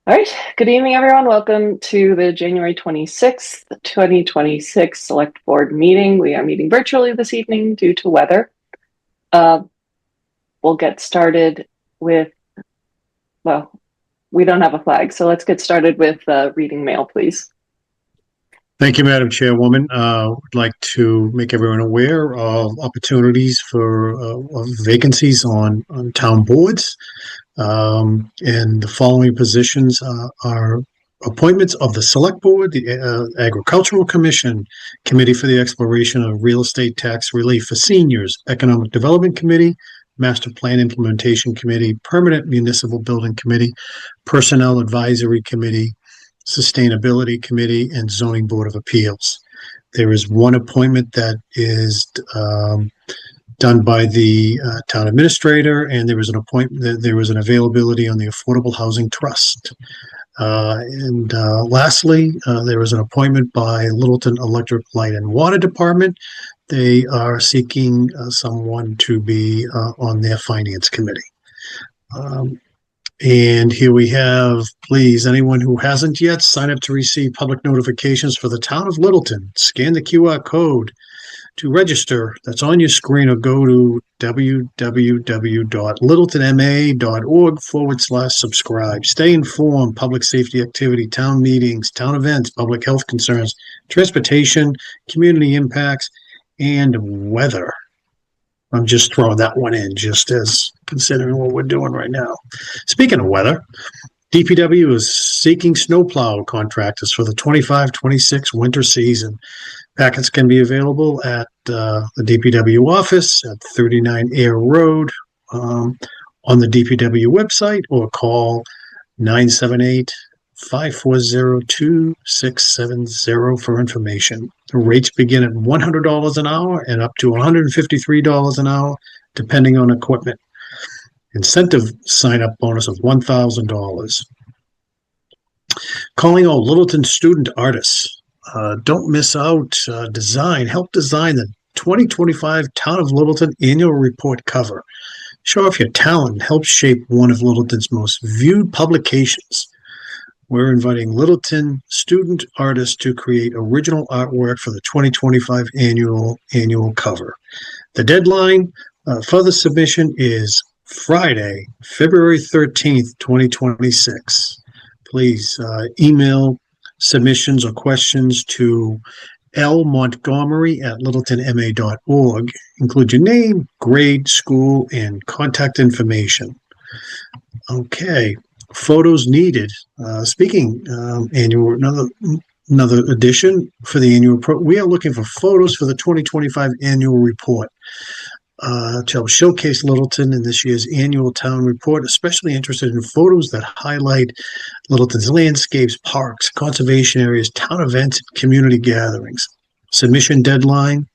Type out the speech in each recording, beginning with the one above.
All right. Good evening, everyone. Welcome to the January 26th, 2026 Select Board meeting. We are meeting virtually this evening due to weather. We'll get started with, well, we don't have a flag, so let's get started with reading mail, please. Thank you, Madam Chairwoman. Would like to make everyone aware of opportunities for of vacancies on town boards. And the following positions are appointments of the Select Board, the Agricultural Commission, Committee for the Exploration of Real Estate Tax Relief for Seniors, Economic Development Committee, Master Plan Implementation Committee, Permanent Municipal Building Committee, Personnel Advisory Committee, Sustainability Committee, and Zoning Board of Appeals. There is one appointment that is done by the town administrator, and there was an appointment. There was an availability on the Affordable Housing Trust. Lastly, there was an appointment by Littleton Electric Light and Water Department. They are seeking someone to be on their finance committee. And here we have, please, anyone who hasn't yet, sign up to receive public notifications for the town of Littleton. Scan the QR code to register. That's on your screen, or go to www.littletonma.org/subscribe. Stay informed, public safety activity, town meetings, town events, public health concerns, transportation, community impacts, and weather. I'm just throwing that one in, just as considering what we're doing right now. Speaking of weather, DPW is seeking snowplow contractors for the 25-26 winter season. Packets can be available at the DPW office at 39 Air Road on the DPW website, or call 978-540-2670 for information. The rates begin at $100 an hour and up to $153 an hour, depending on equipment. Incentive sign-up bonus of $1,000. Calling all Littleton student artists. Don't miss out. Help design the 2025 Town of Littleton Annual Report cover. Show off your talent and help shape one of Littleton's most viewed publications. We're inviting Littleton student artists to create original artwork for the 2025 annual cover. The deadline for the submission is Friday, February 13th, 2026. Please email submissions or questions to lmontgomery@littletonma.org. Include your name, grade, school, and contact information. Okay. Photos needed. Speaking annual, another edition for the annual. We are looking for photos for the 2025 annual report to help showcase Littleton in this year's annual town report. Especially interested in photos that highlight Littleton's landscapes, parks, conservation areas, town events, and community gatherings. Submission deadline.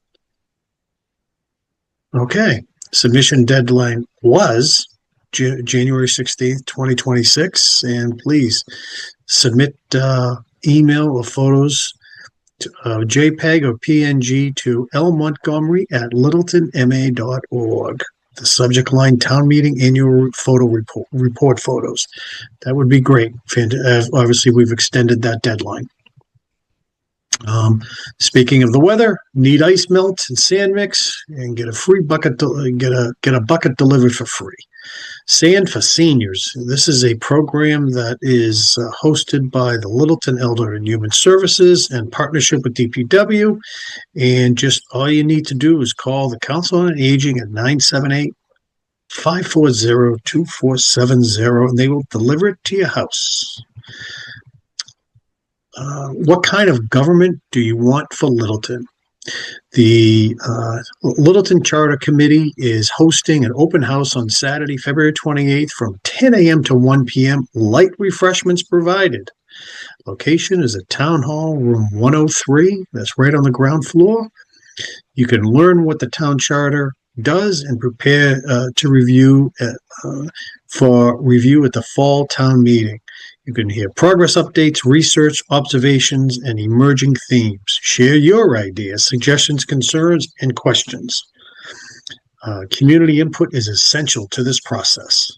Okay, submission deadline was January 16th, 2026, and please submit email or photos to JPEG or PNG to lmontgomery@littletonma.org. The subject line: town meeting annual photo report photos. That would be great. Obviously, we've extended that deadline. Speaking of the weather, need ice melt and sand mix, and get a free bucket. Get a bucket delivered for free. Sand for Seniors. This is a program that is hosted by the Littleton Elder and Human Services in partnership with DPW. And just all you need to do is call the Council on Aging at 978-540-2470, and they will deliver it to your house. What kind of government do you want for Littleton? The Littleton Charter Committee is hosting an open house on Saturday, February 28th from 10 a.m. to 1 p.m. Light refreshments provided. Location is at Town Hall, room 103. That's right on the ground floor. You can learn what the town charter does and prepare to review for review at the fall town meeting. You can hear progress updates, research, observations, and emerging themes. Share your ideas, suggestions, concerns, and questions. Community input is essential to this process.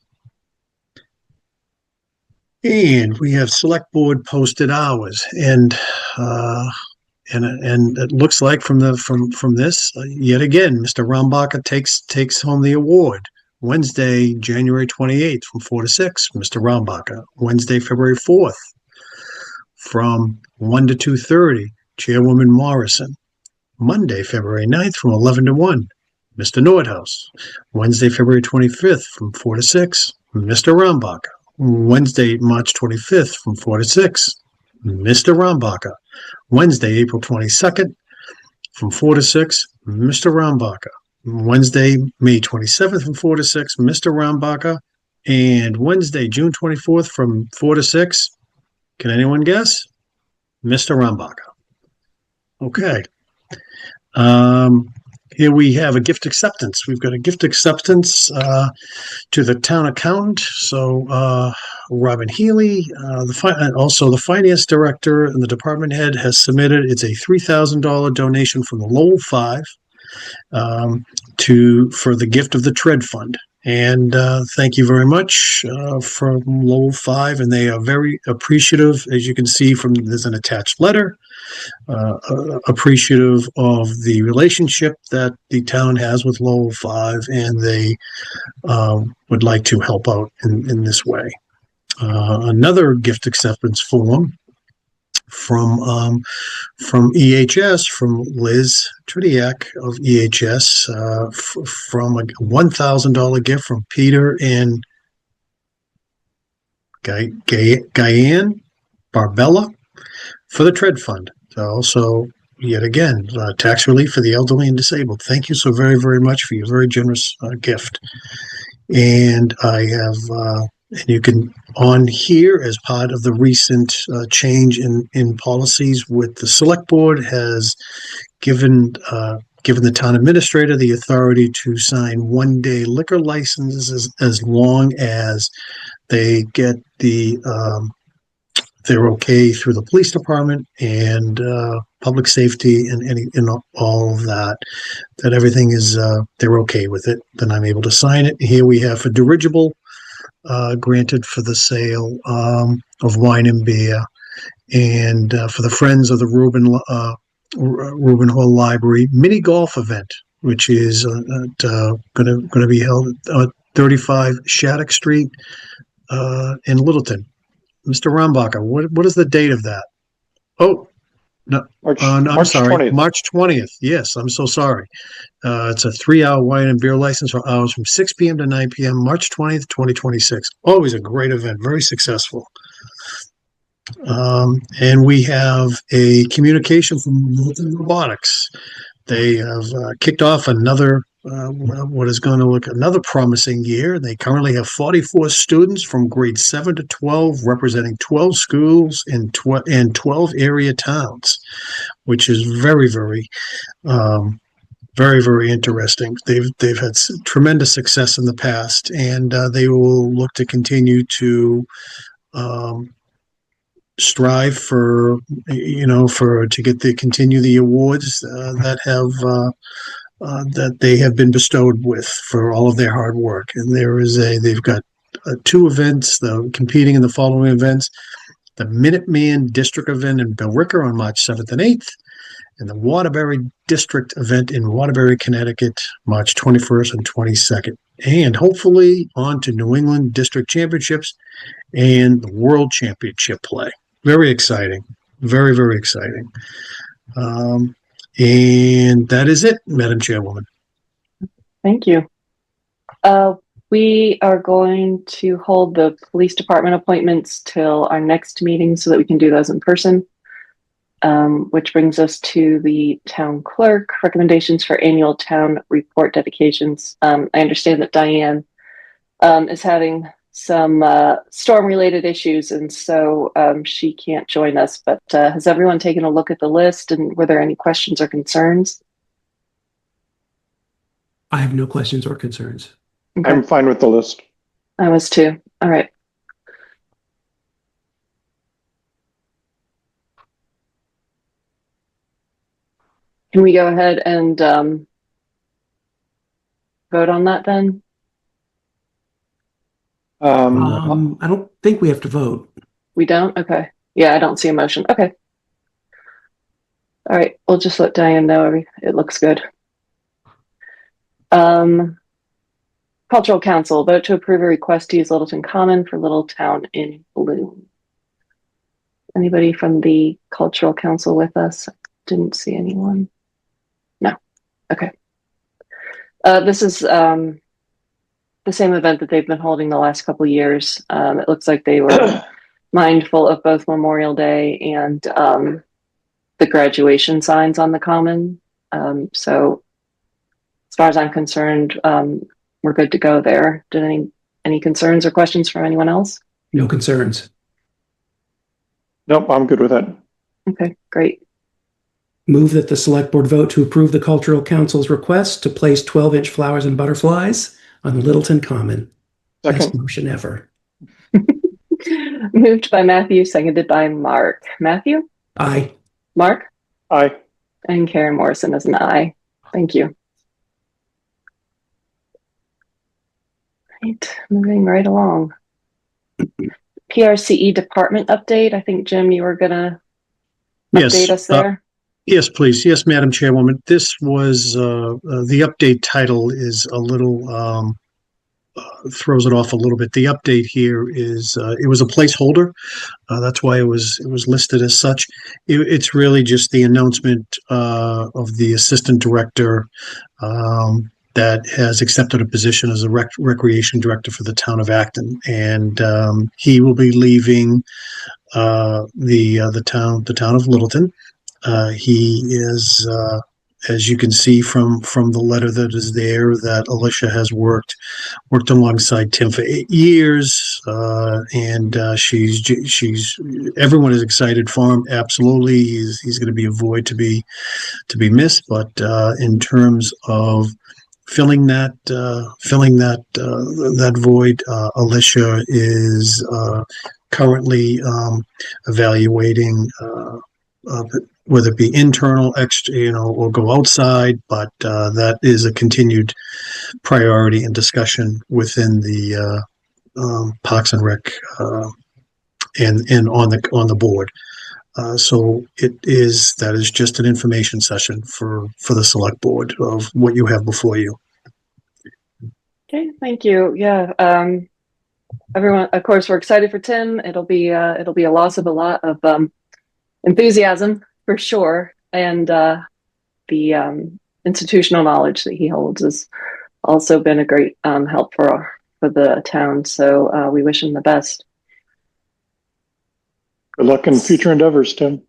And we have select board posted hours, and it looks like from this, yet again, Mr. Rambacher takes home the award. Wednesday, January 28th from 4 to 6, Mr. Rambacher. Wednesday, February 4th from 1 to 2:30, Chairwoman Morrison. Monday, February 9th from 11 to 1, Mr. Nordhaus. Wednesday, February 25th from 4 to 6, Mr. Rambacher. Wednesday, March 25th from 4 to 6, Mr. Rambacher. Wednesday, April 22nd from 4 to 6, Mr. Rambacher. Wednesday, May 27th from 4 to 6, Mr. Rambacher. And Wednesday, June 24th from 4 to 6, can anyone guess? Mr. Rambacher. Okay. Here we have a gift acceptance. We've got a gift acceptance to the town accountant. So Robin Healy, also the finance director and the department head has submitted. It's a $3,000 donation from the Lowell 5 for the gift of the Tread Fund. And thank you very much from Lowell 5, and they are very appreciative. As you can see there's an attached letter, appreciative of the relationship that the town has with Lowell 5, and they would like to help out in this way. Another gift acceptance form from EHS, from Liz Tridiak of EHS, from a $1,000 gift from Peter and Guyan Barbella for the Tread Fund. Also, yet again, tax relief for the elderly and disabled. Thank you so very, very much for your very generous gift. And I have, and you can, on here, as part of the recent change in policies with the select board, has given the town administrator the authority to sign one-day liquor licenses as long as they get they're okay through the police department and public safety and all of that everything is they're okay with it. Then I'm able to sign it. Here we have a dirigible granted for the sale of wine and beer, and for the Friends of the Reuben Hall Library mini golf event, which is going to be held at 35 Shattuck Street in Littleton. Mr. Rambacher, what is the date of that? Oh, no, I'm sorry, 20th. March 20th. Yes, I'm so sorry. It's a 3-hour wine and beer license for hours from 6 p.m. to 9 p.m., March 20th, 2026. Always a great event, very successful. And we have a communication from Milton Robotics. They have kicked off another what is going to look another promising year. They currently have 44 students from grade 7 to 12, representing 12 schools in 12 area towns, which is very, very, very, very interesting. They've had tremendous success in the past, and they will look to continue to strive to continue the awards that they have been bestowed with for all of their hard work. And they've got 2 events, competing in the following events: the Minuteman District event in Billerica on March 7th and 8th, and the Waterbury District event in Waterbury, Connecticut, March 21st and 22nd. And hopefully on to New England District Championships and the World Championship play. Very exciting. Very, very exciting. And that is it, Madam Chairwoman. Thank you. We are going to hold the police department appointments till our next meeting so that we can do those in person. Which brings us to the town clerk recommendations for annual town report dedications. I understand that Diane is having some storm related issues, and so she can't join us, but has everyone taken a look at the list, and were there any questions or concerns? I have no questions or concerns. Okay. I'm fine with the list. I was too. All right. Can we go ahead and vote on that then? I don't think we have to vote. We don't? Okay. Yeah, I don't see a motion. Okay. All right. We'll just let Diane know it looks good. Cultural Council, vote to approve a request to use Littleton Common for Little Town in Bloom. Anybody from the Cultural Council with us? Didn't see anyone. No. Okay. This is the same event that they've been holding the last couple of years. It looks like they were mindful of both Memorial Day and the graduation signs on the Common. So as far as I'm concerned, we're good to go there. Did any concerns or questions from anyone else? No concerns. Nope, I'm good with that. Okay, great. Move that the select board vote to approve the Cultural Council's request to place 12-inch flowers and butterflies on the Littleton Common. Best Second. motion ever. Moved by Matthew, seconded by Mark. Matthew? Aye. Mark? Aye. And Karen Morrison is an aye. Thank you. Right, moving right along. PRCE department update. I think, Jim, you were going to update us there. Yes, please. Yes, Madam Chairwoman. This was the update title is a little throws it off a little bit. The update here is it was a placeholder. That's why it was listed as such. It's really just the announcement of the assistant director that has accepted a position as a recreation director for the town of Acton, and he will be leaving the town of Littleton. He is, as you can see from the letter that is there, that Alicia has worked alongside Tim for 8 years, and she's everyone is excited for him. Absolutely, he's going to be a void to be missed. But in terms of filling that void, Alicia is currently evaluating whether it be internal, extra, or go outside, but that is a continued priority and discussion within the Parks and Rec and on the board. So that is just an information session for the select board of what you have before you. Okay, thank you. Yeah, everyone, of course, we're excited for Tim. It'll be a loss of a lot of enthusiasm for sure, and the institutional knowledge that he holds has also been a great help for the town. So we wish him the best. Good luck in future endeavors, Tim.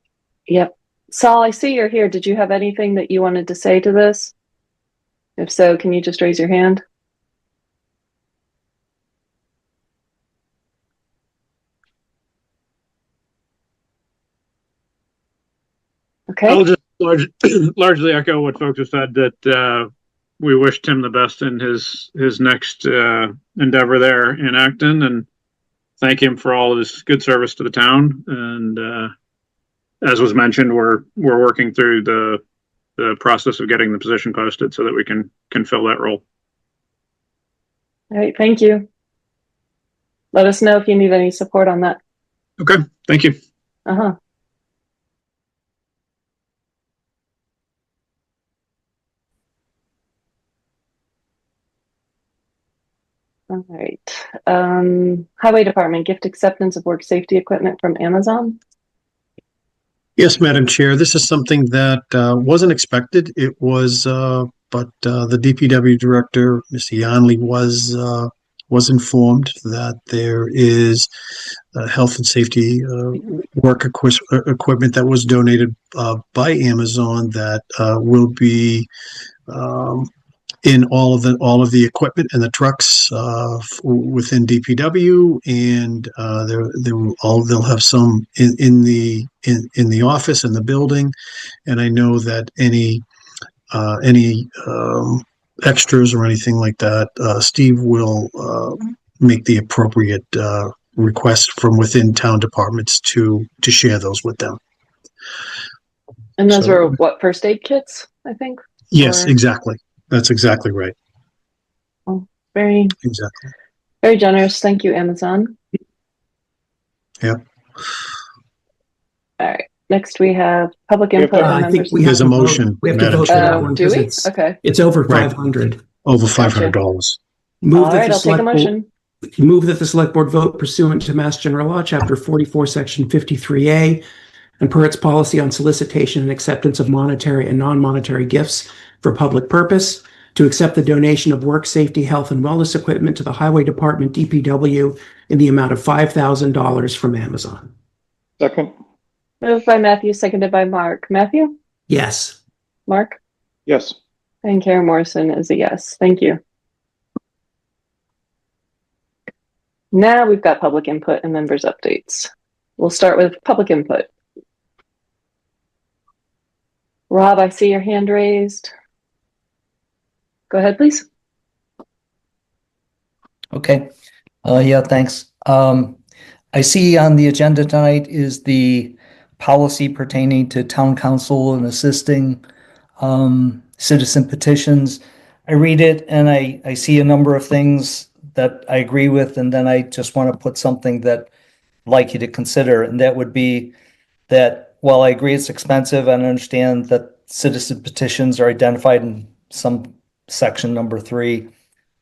Yep. Saul, I see you're here. Did you have anything that you wanted to say to this? If so, can you just raise your hand? Okay. I'll just largely echo what folks have said, that we wish Tim the best in his next endeavor there in Acton, and thank him for all of his good service to the town. And as was mentioned, we're working through the process of getting the position posted so that we can fill that role. All right. Thank you. Let us know if you need any support on that. Okay. Thank you. Uh-huh. All right. Highway Department, gift acceptance of work safety equipment from Amazon. Yes, Madam Chair. This is something that wasn't expected. It was, but the DPW director, Mr. Yanley, was informed that there is health and safety work equipment that was donated by Amazon that will be in all of the equipment and the trucks within DPW, and they'll have some in the office and the building. And I know that any extras or anything like that, Steve will make the appropriate request from within town departments to share those with them. And those were what, first aid kits, I think? Yes, exactly. That's exactly right. Oh, very exactly. Very generous. Thank you, Amazon. Yeah. All right. Next, we have public We have input to- and I think members. we have There's to a vote. motion, We have to Madam vote for Chair. that one Do because we? it's Okay. over Right. 500. Over Gotcha. $500. Move All that right. the I'll take a select board motion. move that the select board vote pursuant to Mass General Law, Chapter 44, Section 53A, and per its policy on solicitation and acceptance of monetary and non-monetary gifts for public purpose, to accept the donation of work safety, health, and wellness equipment to the Highway Department, DPW, in the amount of $5,000 from Amazon. Second. Moved by Matthew, seconded by Mark. Matthew? Yes. Mark? Yes. And Karen Morrison is a yes. Thank you. Now we've got public input and members updates. We'll start with public input. Rob, I see your hand raised. Go ahead, please. Okay. Yeah, thanks. I see on the agenda tonight is the policy pertaining to town council and assisting citizen petitions. I read it and I see a number of things that I agree with, and then I just want to put something that I'd like you to consider, and that would be that while I agree it's expensive, and I understand that citizen petitions are identified in some section number 3,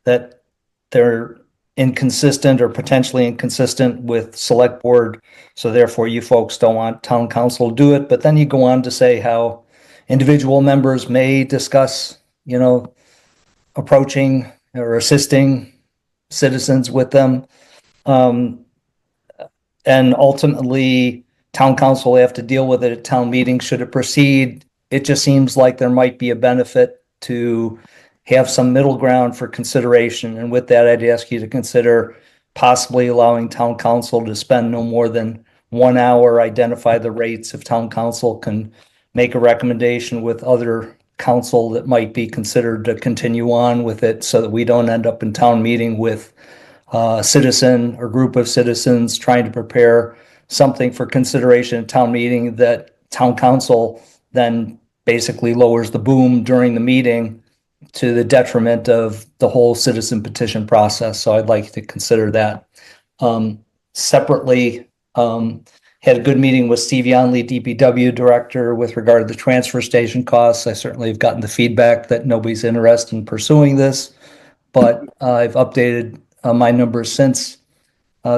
that they're inconsistent or potentially inconsistent with select board. So therefore you folks don't want town council to do it. But then you go on to say how individual members may discuss, approaching or assisting citizens with them. And ultimately town council will have to deal with it at town meeting should it proceed. It just seems like there might be a benefit to have some middle ground for consideration. And with that, I'd ask you to consider possibly allowing town council to spend no more than 1 hour, identify the rates. If town council can make a recommendation with other council that might be considered to continue on with it, so that we don't end up in town meeting with a citizen or group of citizens trying to prepare something for consideration at town meeting that town council then basically lowers the boom during the meeting to the detriment of the whole citizen petition process. So I'd like you to consider that. Separately, had a good meeting with Steve Yonley, DPW director, with regard to the transfer station costs. I certainly have gotten the feedback that nobody's interested in pursuing this, but I've updated my numbers since.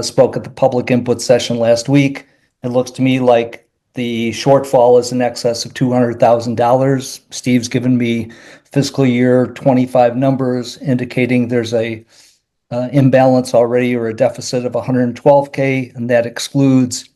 Spoke at the public input session last week. It looks to me like the shortfall is in excess of $200,000. Steve's given me fiscal year 25 numbers indicating there's a imbalance already, or a deficit of 112K, and that excludes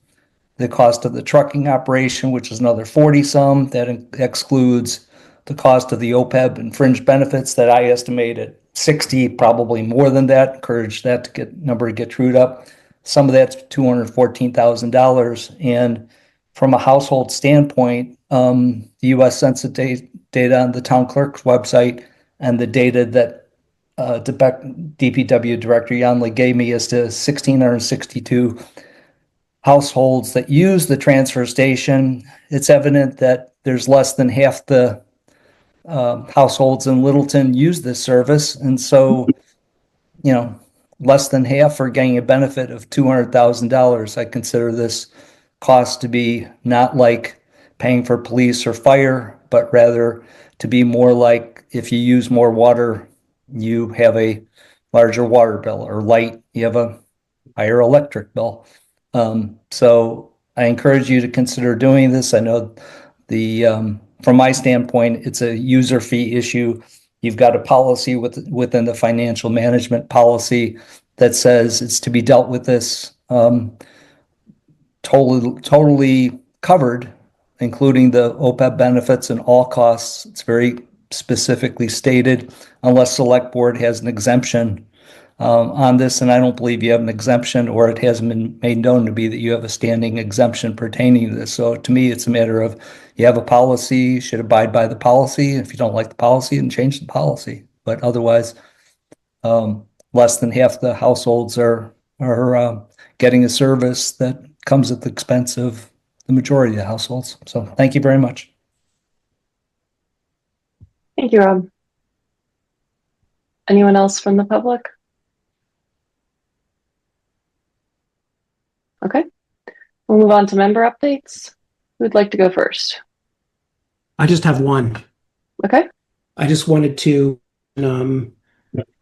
the cost of the trucking operation, which is another 40 some. That excludes the cost of the OPEB and fringe benefits that I estimate at 60, probably more than that. Encourage that number to get trued up. Some of that's $214,000. And from a household standpoint, the U.S. Census data on the town clerk's website and the data that DPW Director Yonley gave me is to 1,662 households that use the transfer station. It's evident that there's less than half the households in Littleton use this service. And so, less than half are getting a benefit of $200,000. I consider this cost to be not like paying for police or fire, but rather to be more like if you use more water, you have a larger water bill, or light, you have a higher electric bill. So I encourage you to consider doing this. I know from my standpoint, it's a user fee issue. You've got a policy within the financial management policy that says it's to be dealt with this totally covered, including the OPEB benefits and all costs. It's very specifically stated, unless select board has an exemption on this, and I don't believe you have an exemption, or it hasn't been made known to be that you have a standing exemption pertaining to this. So to me, it's a matter of you have a policy, you should abide by the policy. If you don't like the policy, then change the policy. But otherwise, less than half the households are getting a service that comes at the expense of the majority of the households. So thank you very much. Thank you, Rob. Anyone else from the public? Okay. We'll move on to member updates. Who'd like to go first? I just have one. Okay. I just wanted to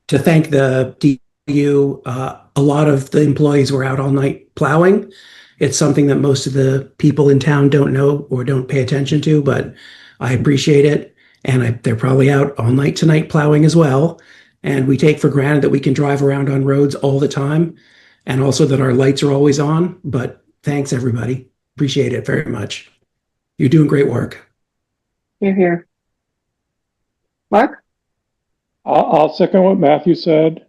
thank the DU. A lot of the employees were out all night plowing. It's something that most of the people in town don't know or don't pay attention to, but I appreciate it. And they're probably out all night tonight plowing as well. And we take for granted that we can drive around on roads all the time, and also that our lights are always on. But thanks, everybody. Appreciate it very much. You're doing great work. You're here. Mark? I'll second what Matthew said.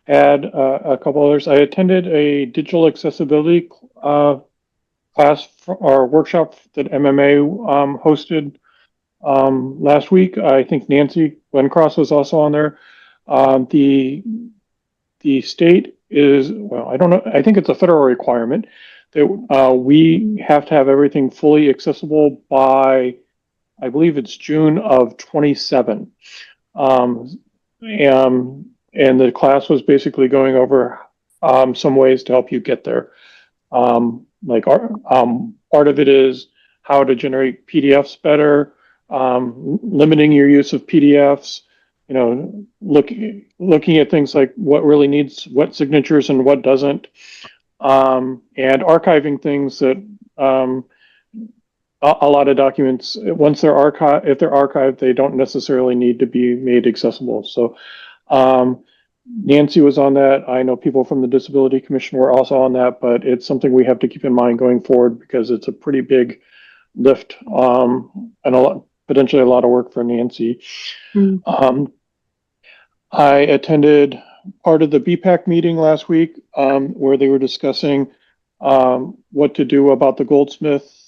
Add a couple others. I attended a digital accessibility class or workshop that MMA hosted last week. I think Nancy Glencross was also on there. The state is, well, I don't know, I think it's a federal requirement that we have to have everything fully accessible by, I believe it's June of 27. And the class was basically going over some ways to help you get there. Part of it is how to generate PDFs better, limiting your use of PDFs, looking at things like what really needs what signatures and what doesn't, and archiving things that a lot of documents, once they're if they're archived, they don't necessarily need to be made accessible. So Nancy was on that. I know people from the Disability Commission were also on that, but it's something we have to keep in mind going forward because it's a pretty big lift and potentially a lot of work for Nancy. I attended part of the BPAC meeting last week where they were discussing what to do about the Goldsmith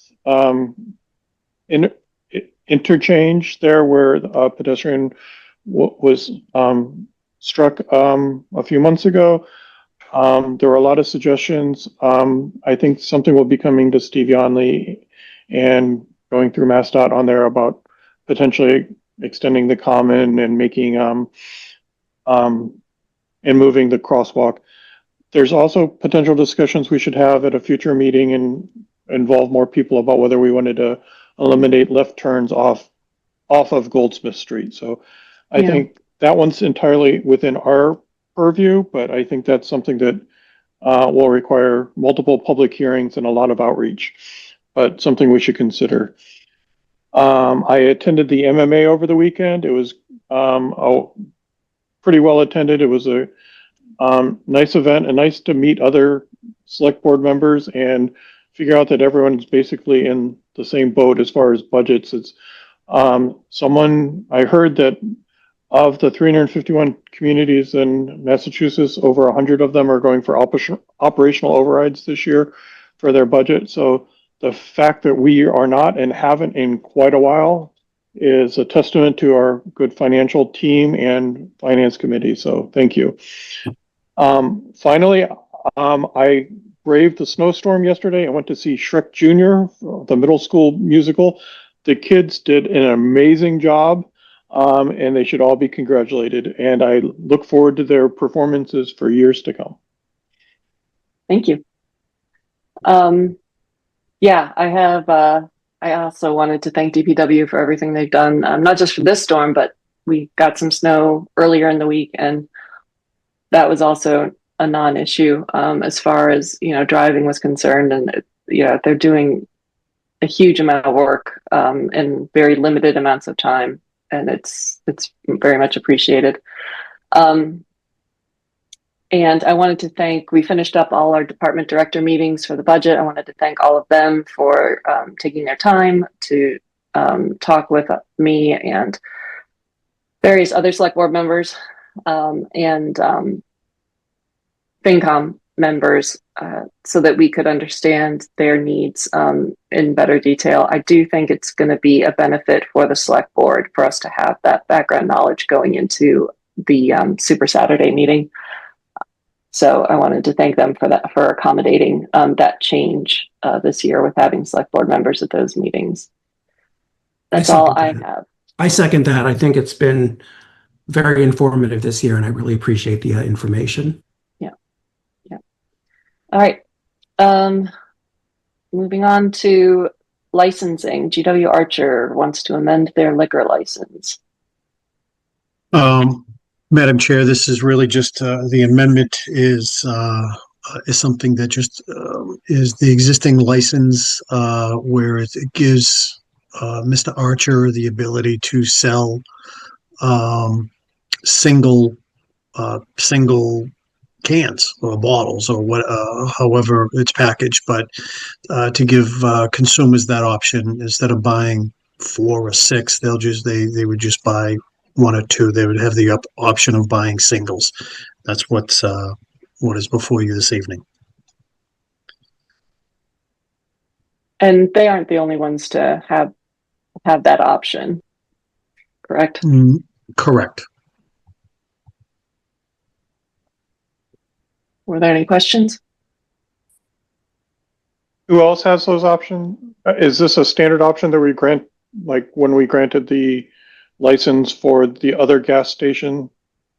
interchange there where a pedestrian was struck a few months ago. There were a lot of suggestions. I think something will be coming to Steve Yonley and going through MassDOT on there about potentially extending the common and making and moving the crosswalk. There's also potential discussions we should have at a future meeting and involve more people about whether we wanted to eliminate left turns off of Goldsmith Street. So I think that one's entirely within our purview, but I think that's something that will require multiple public hearings and a lot of outreach, but something we should consider. I attended the MMA over the weekend. It was pretty well attended. It was a nice event and nice to meet other select board members and figure out that everyone's basically in the same boat as far as budgets. It's I heard that of the 351 communities in Massachusetts, over 100 of them are going for operational overrides this year for their budget. So the fact that we are not and haven't in quite a while is a testament to our good financial team and finance committee. So thank you. Finally, I braved the snowstorm yesterday. I went to see Shrek Jr., the middle school musical. The kids did an amazing job, and they should all be congratulated. And I look forward to their performances for years to come. Thank you. I also wanted to thank DPW for everything they've done, not just for this storm, but we got some snow earlier in the week, and that was also a non-issue as far as driving was concerned. And they're doing a huge amount of work in very limited amounts of time, and it's very much appreciated. And I wanted to thank, we finished up all our department director meetings for the budget. I wanted to thank all of them for taking their time to talk with me and various other select board members and FinCom members so that we could understand their needs in better detail. I do think it's going to be a benefit for the select board for us to have that background knowledge going into the Super Saturday meeting. So I wanted to thank them for that, for accommodating that change this year with having select board members at those meetings. That's all I have. I second that. I think it's been very informative this year, and I really appreciate the information. All right. Moving on to licensing, GW Archer wants to amend their liquor license. Madam Chair, this is really just, the amendment is something that just, is the existing license, where it gives, Mr. Archer the ability to sell, single cans or bottles or what, however it's packaged, but, to give, consumers that option instead of buying 4 or 6, they would just buy 1 or 2. They would have the option of buying singles. That's what is before you this evening. And they aren't the only ones to have that option, correct? Correct. Were there any questions? Who else has those options? Is this a standard option that we grant, like when we granted the license for the other gas station?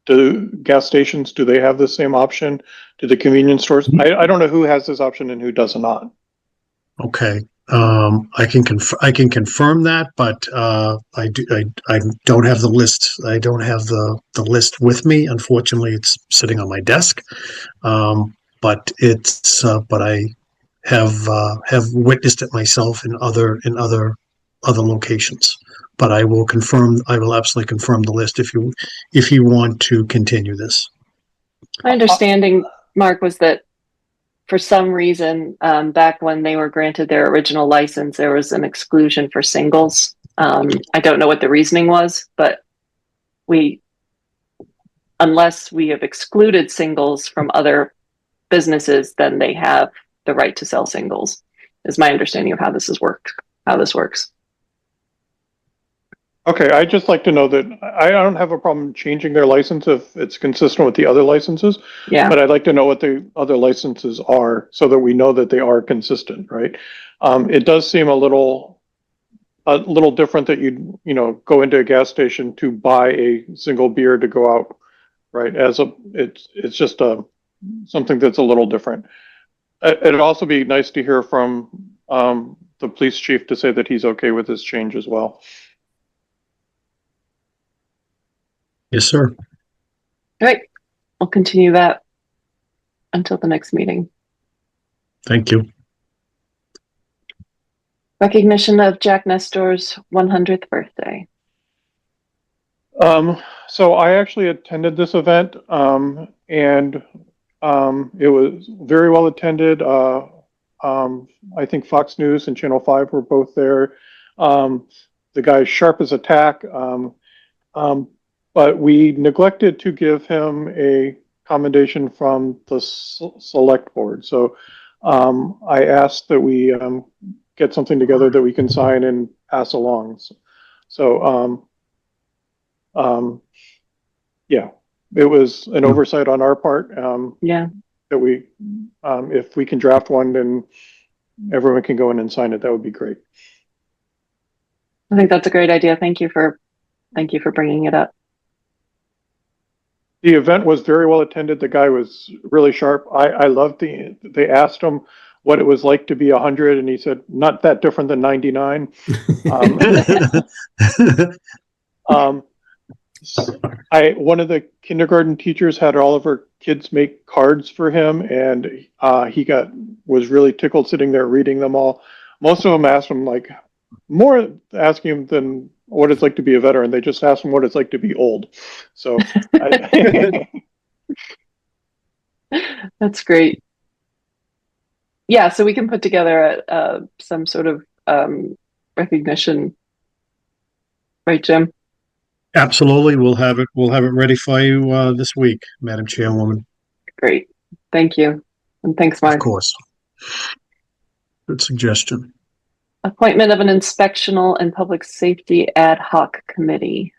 Do gas stations, do they have the same option? Do the convenience stores? I don't know who has this option and who does not. Okay. I can confirm that, but I don't have the list. I don't have the list with me. Unfortunately, it's sitting on my desk. But I have witnessed it myself in other locations. But I will absolutely confirm the list if you want to continue this. My understanding, Mark, was that for some reason, back when they were granted their original license, there was an exclusion for singles. I don't know what the reasoning was, but unless we have excluded singles from other businesses, then they have the right to sell singles, is my understanding of how this works. Okay, I'd just like to know that I don't have a problem changing their license if it's consistent with the other licenses. Yeah. But I'd like to know what the other licenses are so that we know that they are consistent, right? It does seem a little different that you go into a gas station to buy a single beer to go out, right? It's just something that's a little different. It'd also be nice to hear from the police chief to say that he's okay with this change as well. Yes, sir. All right. We'll continue that until the next meeting. Thank you. Recognition of Jack Nestor's 100th birthday. So I actually attended this event, and it was very well attended. I think Fox News and Channel 5 were both there. The guy's sharp as a tack. But we neglected to give him a commendation from the select board. So I asked that we get something together that we can sign and pass along. So yeah, it was an oversight on our part. Yeah. That we, if we can draft one, then everyone can go in and sign it. That would be great. I think that's a great idea. Thank you for bringing it up. The event was very well attended. The guy was really sharp. I loved they asked him what it was like to be 100, and he said, not that different than 99. One of the kindergarten teachers had all of her kids make cards for him, and he was really tickled sitting there reading them all. Most of them asked him more asking him than what it's like to be a veteran. They just asked him what it's like to be old. So That's great. Yeah, so we can put together some sort of recognition, right, Jim? Absolutely. We'll have it ready for you this week, Madam Chairwoman. Great. Thank you. And thanks, Mark. Of course. Good suggestion. Appointment of an inspectional and public safety ad hoc committee.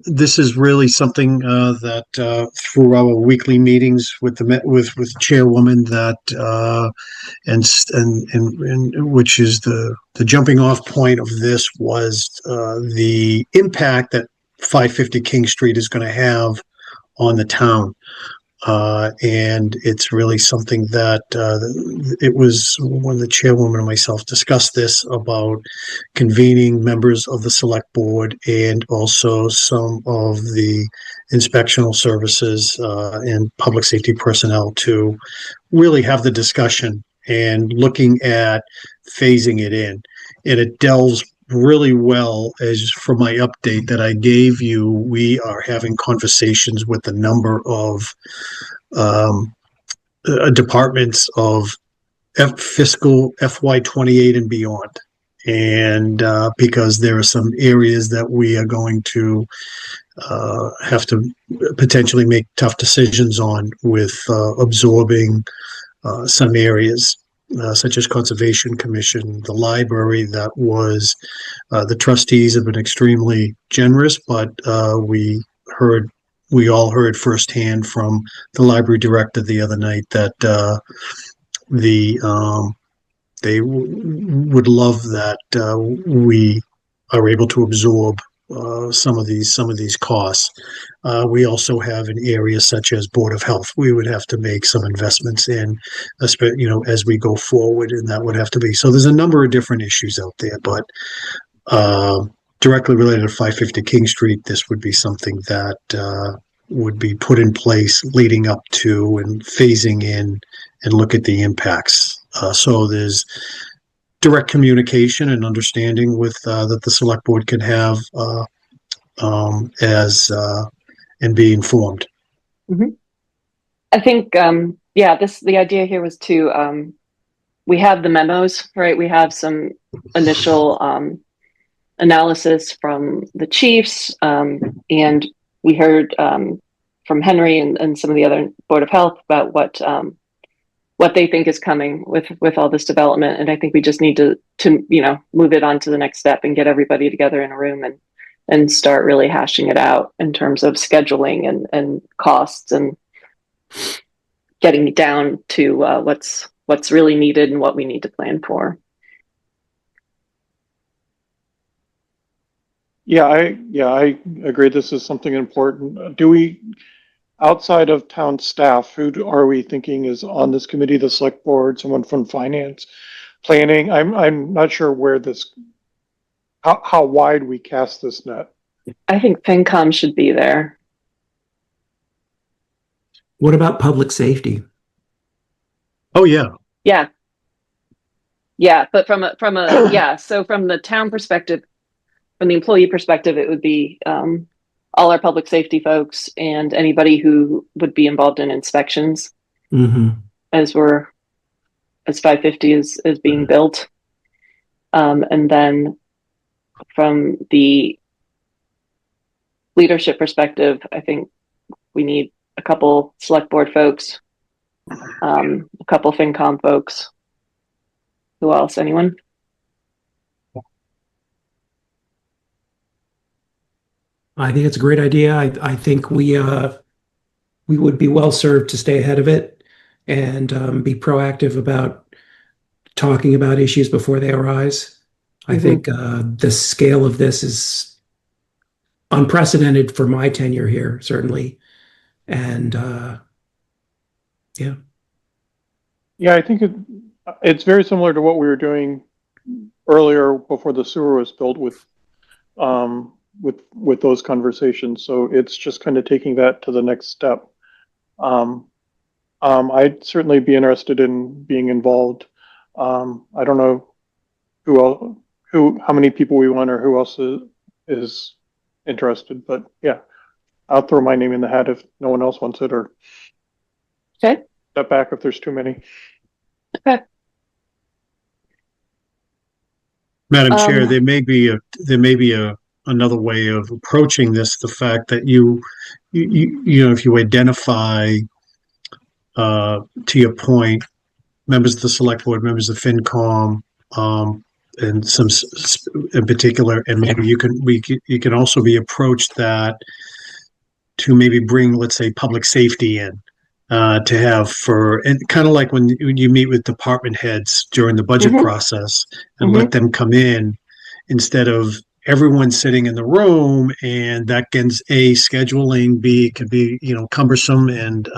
This is really something that through our weekly meetings with Chairwoman and which is the jumping off point of this was the impact that 550 King Street is going to have on the town. And it's really something that it was when the chairwoman and myself discussed this about convening members of the select board and also some of the inspectional services and public safety personnel to really have the discussion and looking at phasing it in. And it delves really well, as for my update that I gave you, we are having conversations with a number of departments of fiscal FY28 and beyond. And because there are some areas that we are going to have to potentially make tough decisions on with absorbing some areas. Such as Conservation Commission, the library, that was, the trustees have been extremely generous, but we all heard firsthand from the library director the other night that they would love that we are able to absorb some of these costs. We also have an area such as Board of Health. We would have to make some investments in, as we go forward, and that would have to be. So there's a number of different issues out there, but directly related to 550 King Street, this would be something that would be put in place leading up to and phasing in and look at the impacts. So there's direct communication and understanding with that the select board can have and be informed. Mm-hmm. I think the idea here was to we have the memos, right? We have some initial analysis from the chiefs, and we heard from Henry and some of the other Board of Health about what they think is coming with all this development. And I think we just need to move it on to the next step and get everybody together in a room and start really hashing it out in terms of scheduling and costs and getting down to what's really needed and what we need to plan for. Yeah, I agree. This is something important. Do we, outside of town staff, who are we thinking is on this committee? The select board, someone from finance, planning? I'm not sure where this, how wide we cast this net. I think FinCom should be there. What about public safety? Oh yeah. Yeah, but from so from the town perspective, from the employee perspective, it would be all our public safety folks and anybody who would be involved in inspections as 550 is being built. And then from the leadership perspective, I think we need a couple select board folks, a couple FinCom folks. Who else? Anyone? I think it's a great idea. I think we would be well served to stay ahead of it and be proactive about talking about issues before they arise. I think the scale of this is unprecedented for my tenure here, certainly. And Yeah, I think it's very similar to what we were doing earlier before the sewer was built with those conversations. So it's just kind of taking that to the next step. I'd certainly be interested in being involved. I don't know how many people we want or who else is interested, but yeah, I'll throw my name in the hat if no one else wants it, or Okay. step back if there's too many. Okay. Madam Chair, there may be another way of approaching this. The fact that you if you identify, to your point, members of the select board, members of FinCom, and some in particular, and maybe you can also be approached that to maybe bring, let's say, public safety in. To have and kind of like when you meet with department heads during the budget process and let them come in instead of everyone sitting in the room, and that gets A, scheduling, B, it could be, cumbersome. And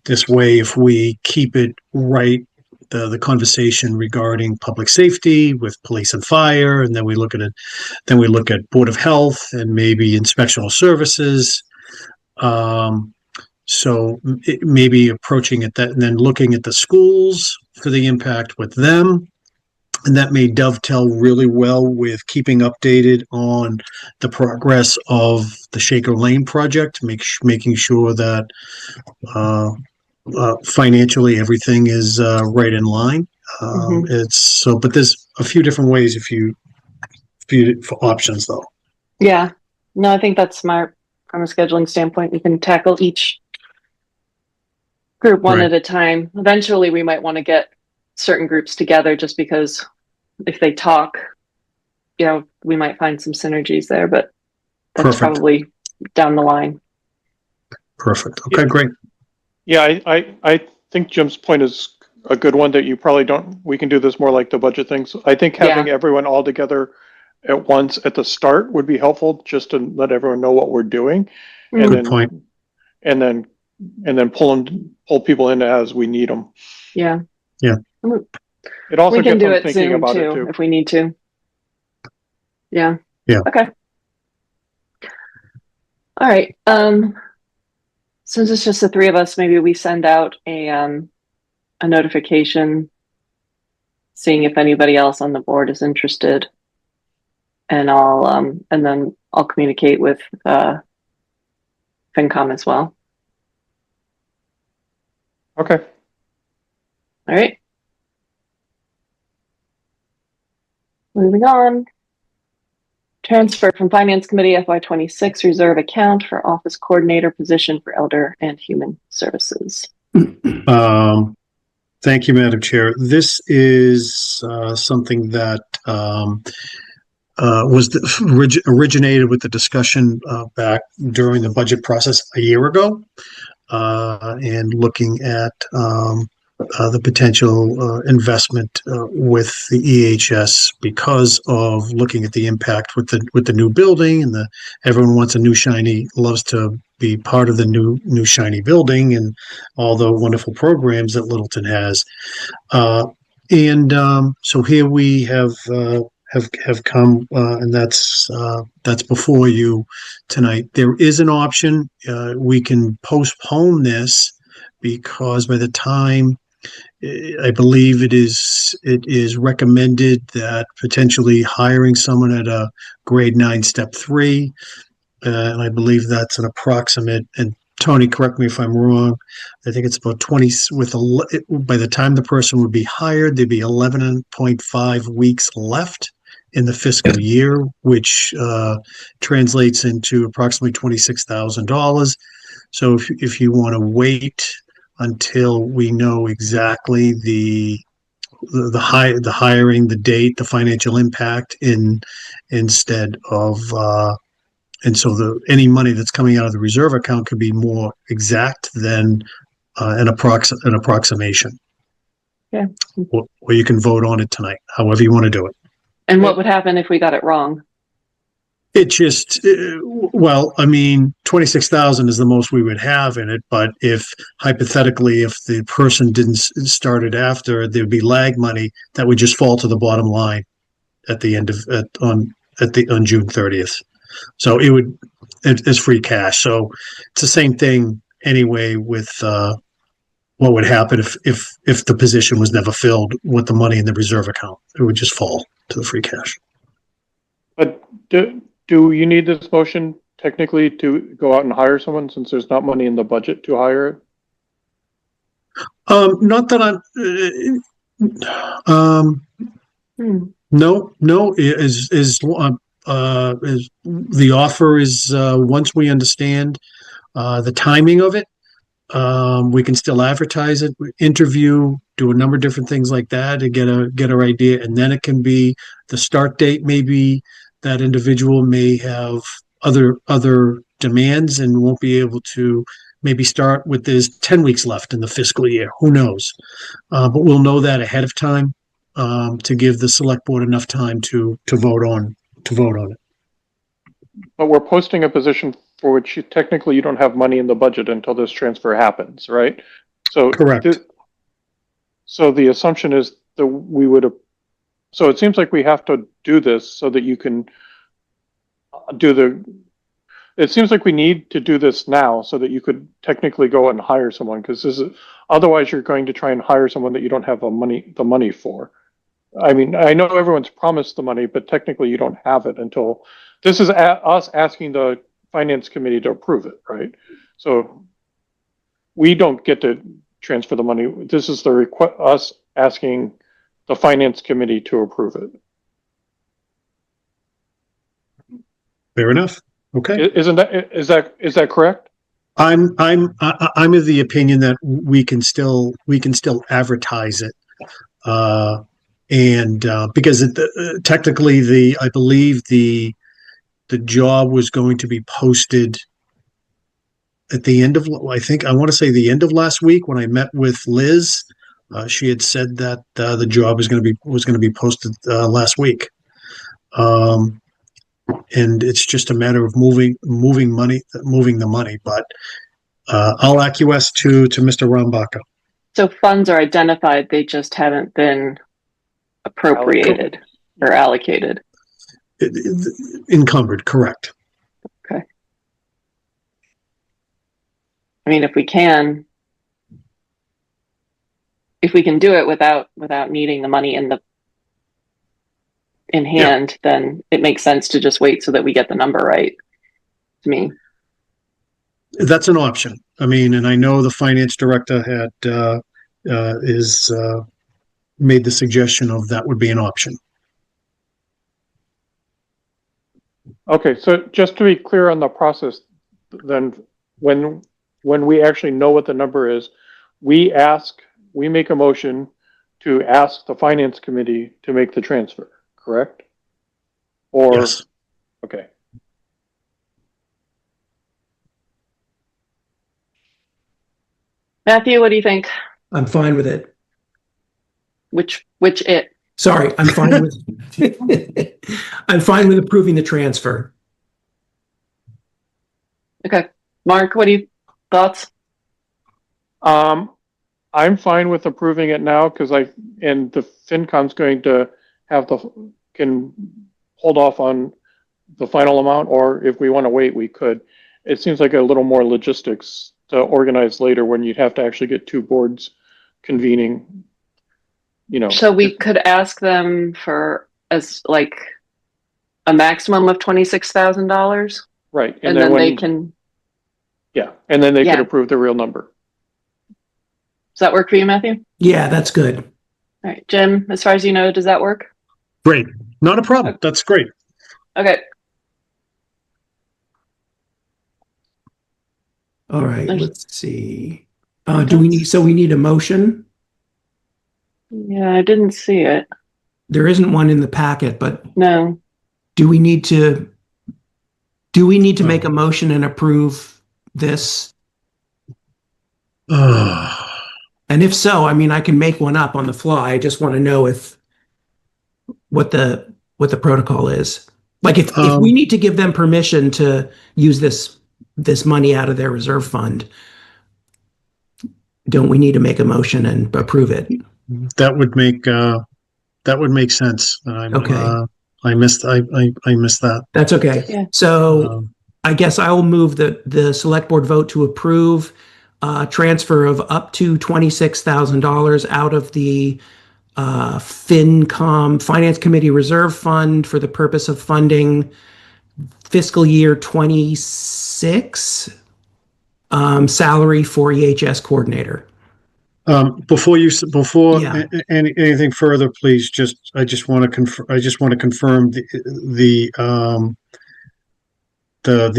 this way, if we keep it right, the conversation regarding public safety with police and fire, and then we look at it, then we look at Board of Health and maybe inspectional services. So maybe approaching it that, and then looking at the schools for the impact with them. And that may dovetail really well with keeping updated on the progress of the Shaker Lane project, making sure that financially everything is right in line. But there's a few different ways for options though. Yeah, no, I think that's smart from a scheduling standpoint. We can tackle each group one at a time. Eventually we might want to get certain groups together just because if they talk, we might find some synergies there, but that's probably down the line. Perfect. Okay, great. Yeah, I think Jim's point is a good one that you probably we can do this more like the budget things. I think having everyone all together at once at the start would be helpful, just to let everyone know what we're doing. And Good point. And then pull people in as we need them. Yeah. Yeah. It also we can gets do them it thinking Zoom about too, it too. if we need to. Yeah. Yeah. Okay. All right. Since it's just the three of us, maybe we send out a notification seeing if anybody else on the board is interested. And then I'll communicate with FinCom as well. Okay. All right. Moving on. Transfer from Finance Committee FY26 reserve account for office coordinator position for Elder and Human Services. Thank you, Madam Chair. This is something that originated with the discussion back during the budget process a year ago, and looking at the potential investment with the EHS because of looking at the impact with the new building, and everyone wants loves to be part of the new shiny building and all the wonderful programs that Littleton has. So here we have come, and that's before you tonight. There is an option. We can postpone this because by the time, I believe it is recommended that potentially hiring someone at a grade 9 step 3, and I believe that's an approximate, and Tony, correct me if I'm wrong, I think it's about 20 by the time the person would be hired, there'd be 11.5 weeks left in the fiscal year, which translates into approximately $26,000. So if you want to wait until we know exactly the hiring, the date, the financial impact, instead of and so any money that's coming out of the reserve account could be more exact than an approximation. Yeah. Or you can vote on it tonight, however you want to do it. And what would happen if we got it wrong? It just, well, I mean, 26,000 is the most we would have in it. But hypothetically, if the person didn't start it after, there'd be lag money that would just fall to the bottom line at the end on June 30th. So it's free cash. So it's the same thing anyway with what would happen if the position was never filled with the money in the reserve account. It would just fall to the free cash. But do you need this motion technically to go out and hire someone, since there's not money in the budget to hire? Not that no. Is the offer is once we understand the timing of it, we can still advertise it, interview, do a number of different things like that to get our idea, and then it can be the start date. Maybe that individual may have other demands and won't be able to maybe start with there's 10 weeks left in the fiscal year. Who knows? But we'll know that ahead of time to give the select board enough time to vote on it. we're posting a position for which technically you don't have money in the budget until this transfer happens, right? So Correct. So the assumption is that we would, so it seems like we have to do this so that you can it seems like we need to do this now so that you could technically go and hire someone, because otherwise you're going to try and hire someone that you don't have the money for. I mean, I know everyone's promised the money, but technically you don't have it until this is us asking the finance committee to approve it, right? So we don't get to transfer the money. This is us asking the finance committee to approve it. Fair enough. Okay. Is that correct? I'm of the opinion that we can still advertise it. Because technically I believe the job was going to be posted at the end of, I want to say the end of last week when I met with Liz. She had said that the job was going to be posted last week. And it's just a matter of moving the money. But I'll acquiesce to Mr. Rambaka. So funds are identified, they just haven't been appropriated or allocated. Encumbered, correct. Okay. I mean, if we can do it without needing the money in hand, then it makes sense to just wait so that we get the number right, to me. That's an option. I mean, and I know the finance director had made the suggestion of that would be an option. Okay, so just to be clear on the process, then when we actually know what the number is, we make a motion to ask the finance committee to make the transfer, correct? Or Yes. Okay. Matthew, what do you think? I'm fine with it. Which it? Sorry, I'm fine with I'm fine with approving the transfer. Okay. Mark, thoughts? I'm fine with approving it now because and the FinCom's going to can hold off on the final amount, or if we want to wait, we could. It seems like a little more logistics to organize later when you'd have to actually get two boards convening, So we could ask them for as like a maximum of $26,000, right, and then they can. Yeah, and then they could approve the real number. Does that work for you, Matthew? Yeah, that's good. All right, Jim. As far as you know, does that work? Great. Not a problem. That's great. Okay. All right, let's see. We need a motion? Yeah, I didn't see it. There isn't one in the packet, but No. do we need to make a motion and approve this? And if so, I mean, I can make one up on the fly. I just want to know what the protocol is. Like if we need to give them permission to use this money out of their reserve fund, don't we need to make a motion and approve it? That would make sense. Okay. I missed that. That's okay. Yeah. So I guess I will move the select board vote to approve transfer of up to $26,000 out of the FinCom Finance Committee Reserve Fund for the purpose of funding fiscal year 26 salary for EHS coordinator. Before Yeah. anything further, please, I just want to confirm the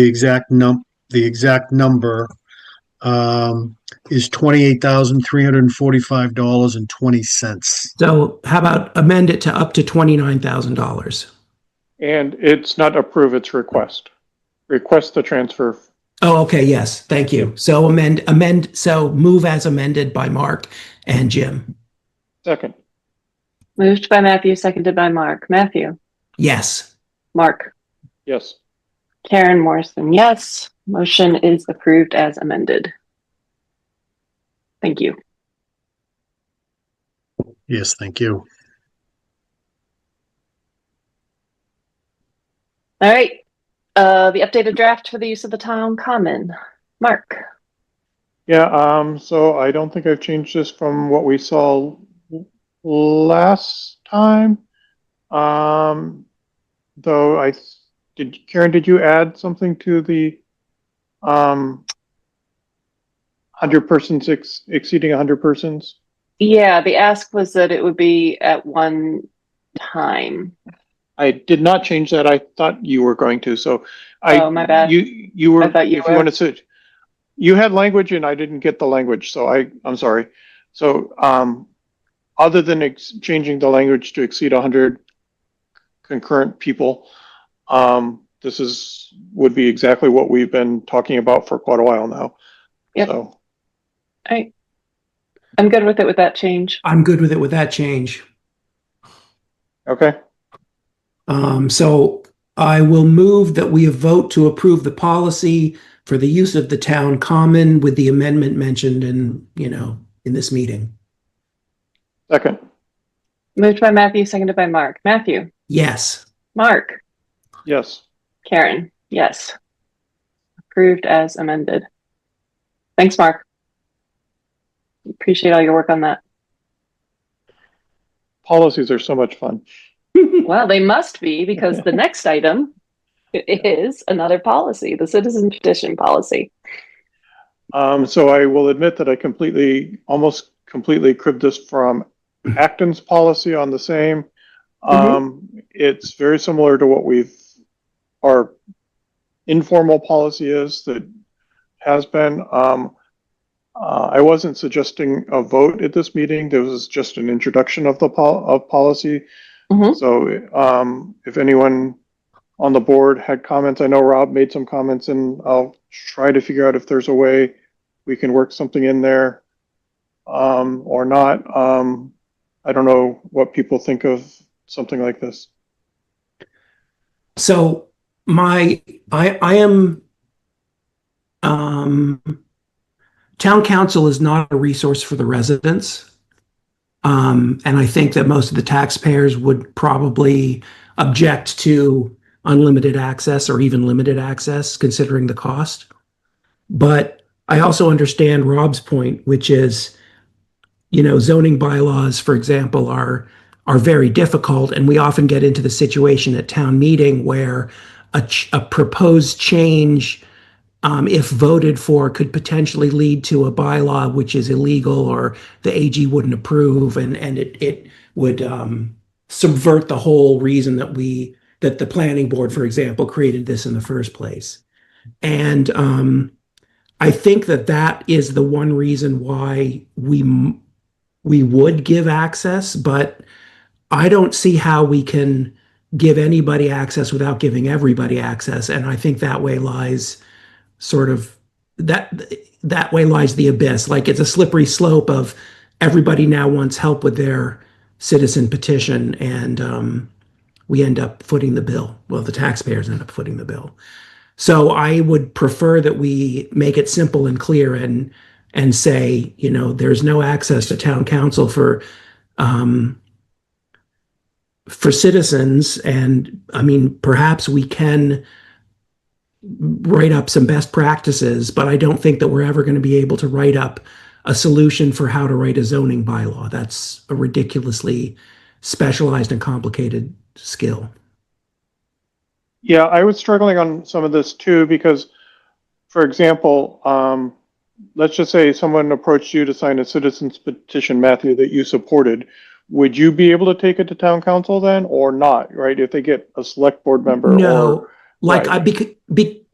exact number is $28,345.20. So how about amend it to up to $29,000? And it's not approve, it's request. Request the transfer. Oh, okay. Yes. Thank you. So so move as amended by Mark and Jim. Second. Moved by Matthew, seconded by Mark. Matthew, Yes. Mark, Yes. Karen Morrison, yes. Motion is approved as amended. Thank you. Yes, thank you. All right. The updated draft for the use of the town common. Mark. Yeah, so I don't think I've changed this from what we saw last time. Though Karen, did you add something to the 100 persons exceeding 100 persons? Yeah, the ask was that it would be at one time. I did not change that. I thought you were going to, so Oh, my bad. You were, I thought you if you were. want to sit, you had language and I didn't get the language, so I'm sorry. So, other than changing the language to exceed 100 concurrent people, this would be exactly what we've been talking about for quite a while now. Yep. So, All right. I'm good with it with that change. I'm good with it with that change. okay. So I will move that we vote to approve the policy for the use of the town common with the amendment mentioned in this meeting. Second. Moved by Matthew, seconded by Mark. Matthew. Yes. Mark. Yes. Karen. Yes. Approved as amended. Thanks, Mark. Appreciate all your work on that. Policies are so much fun. Well, they must be, because the next item is another policy, the citizen petition policy. So I will admit that I almost completely cribbed this from Acton's policy on the same. It's very similar to what our informal policy is that has been. I wasn't suggesting a vote at this meeting. There was just an introduction of the policy. So if anyone on the board had comments, I know Rob made some comments, and I'll try to figure out if there's a way we can work something in there or not. I don't know what people think of something like this. So I am town council is not a resource for the residents. And I think that most of the taxpayers would probably object to unlimited access or even limited access, considering the cost. But I also understand Rob's point, which is, zoning bylaws, for example, are very difficult. And we often get into the situation at town meeting where a proposed change, if voted for, could potentially lead to a bylaw which is illegal or the AG wouldn't approve, and it would subvert the whole reason that the planning board, for example, created this in the first place. And I think that is the one reason why we would give access, but I don't see how we can give anybody access without giving everybody access. And I think that way lies that way lies the abyss. Like, it's a slippery slope of everybody now wants help with their citizen petition, and we end up footing the bill. Well, the taxpayers end up footing the bill. So I would prefer that we make it simple and clear and say, there's no access to town council for citizens. And I mean, perhaps we can write up some best practices, but I don't think that we're ever going to be able to write up a solution for how to write a zoning bylaw. That's a ridiculously specialized and complicated skill. Yeah, I was struggling on some of this too, because, for example, let's just say someone approached you to sign a citizen's petition, Matthew, that you supported. Would you be able to take it to town council then, or not? Right? If they get a select board member, no, right.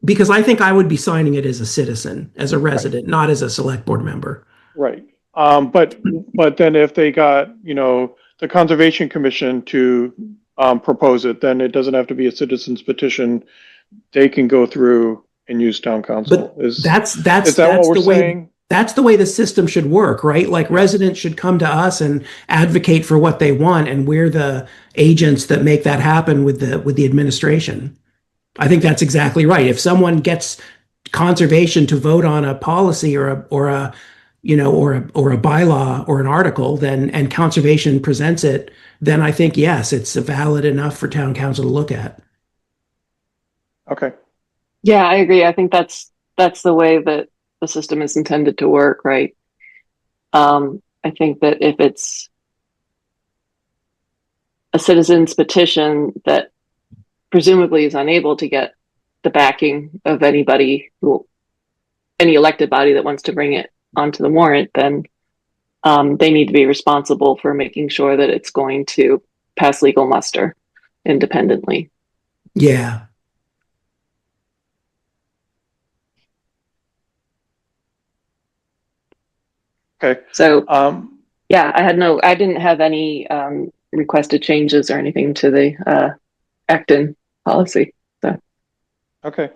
Because I think I would be signing it as a citizen, as a resident, right, not as a select board member. Right. But then if they got the Conservation Commission to propose it, then it doesn't have to be a citizen's petition. They can go through and use town council. But that's the way saying? That's the way the system should work, right? Like, residents should come to us and advocate for what they want, and we're the agents that make that happen with the administration. I think that's exactly right. If someone gets conservation to vote on a policy or a bylaw or an article, then and conservation presents it, then I think yes, it's valid enough for town council to look at. Okay. Yeah, I agree. I think that's the way that the system is intended to work, right? I think that if it's a citizen's petition that presumably is unable to get the backing of any elected body that wants to bring it onto the warrant, then they need to be responsible for making sure that it's going to pass legal muster independently. Yeah. Okay. So yeah, I didn't have any requested changes or anything to the Acton policy. So okay.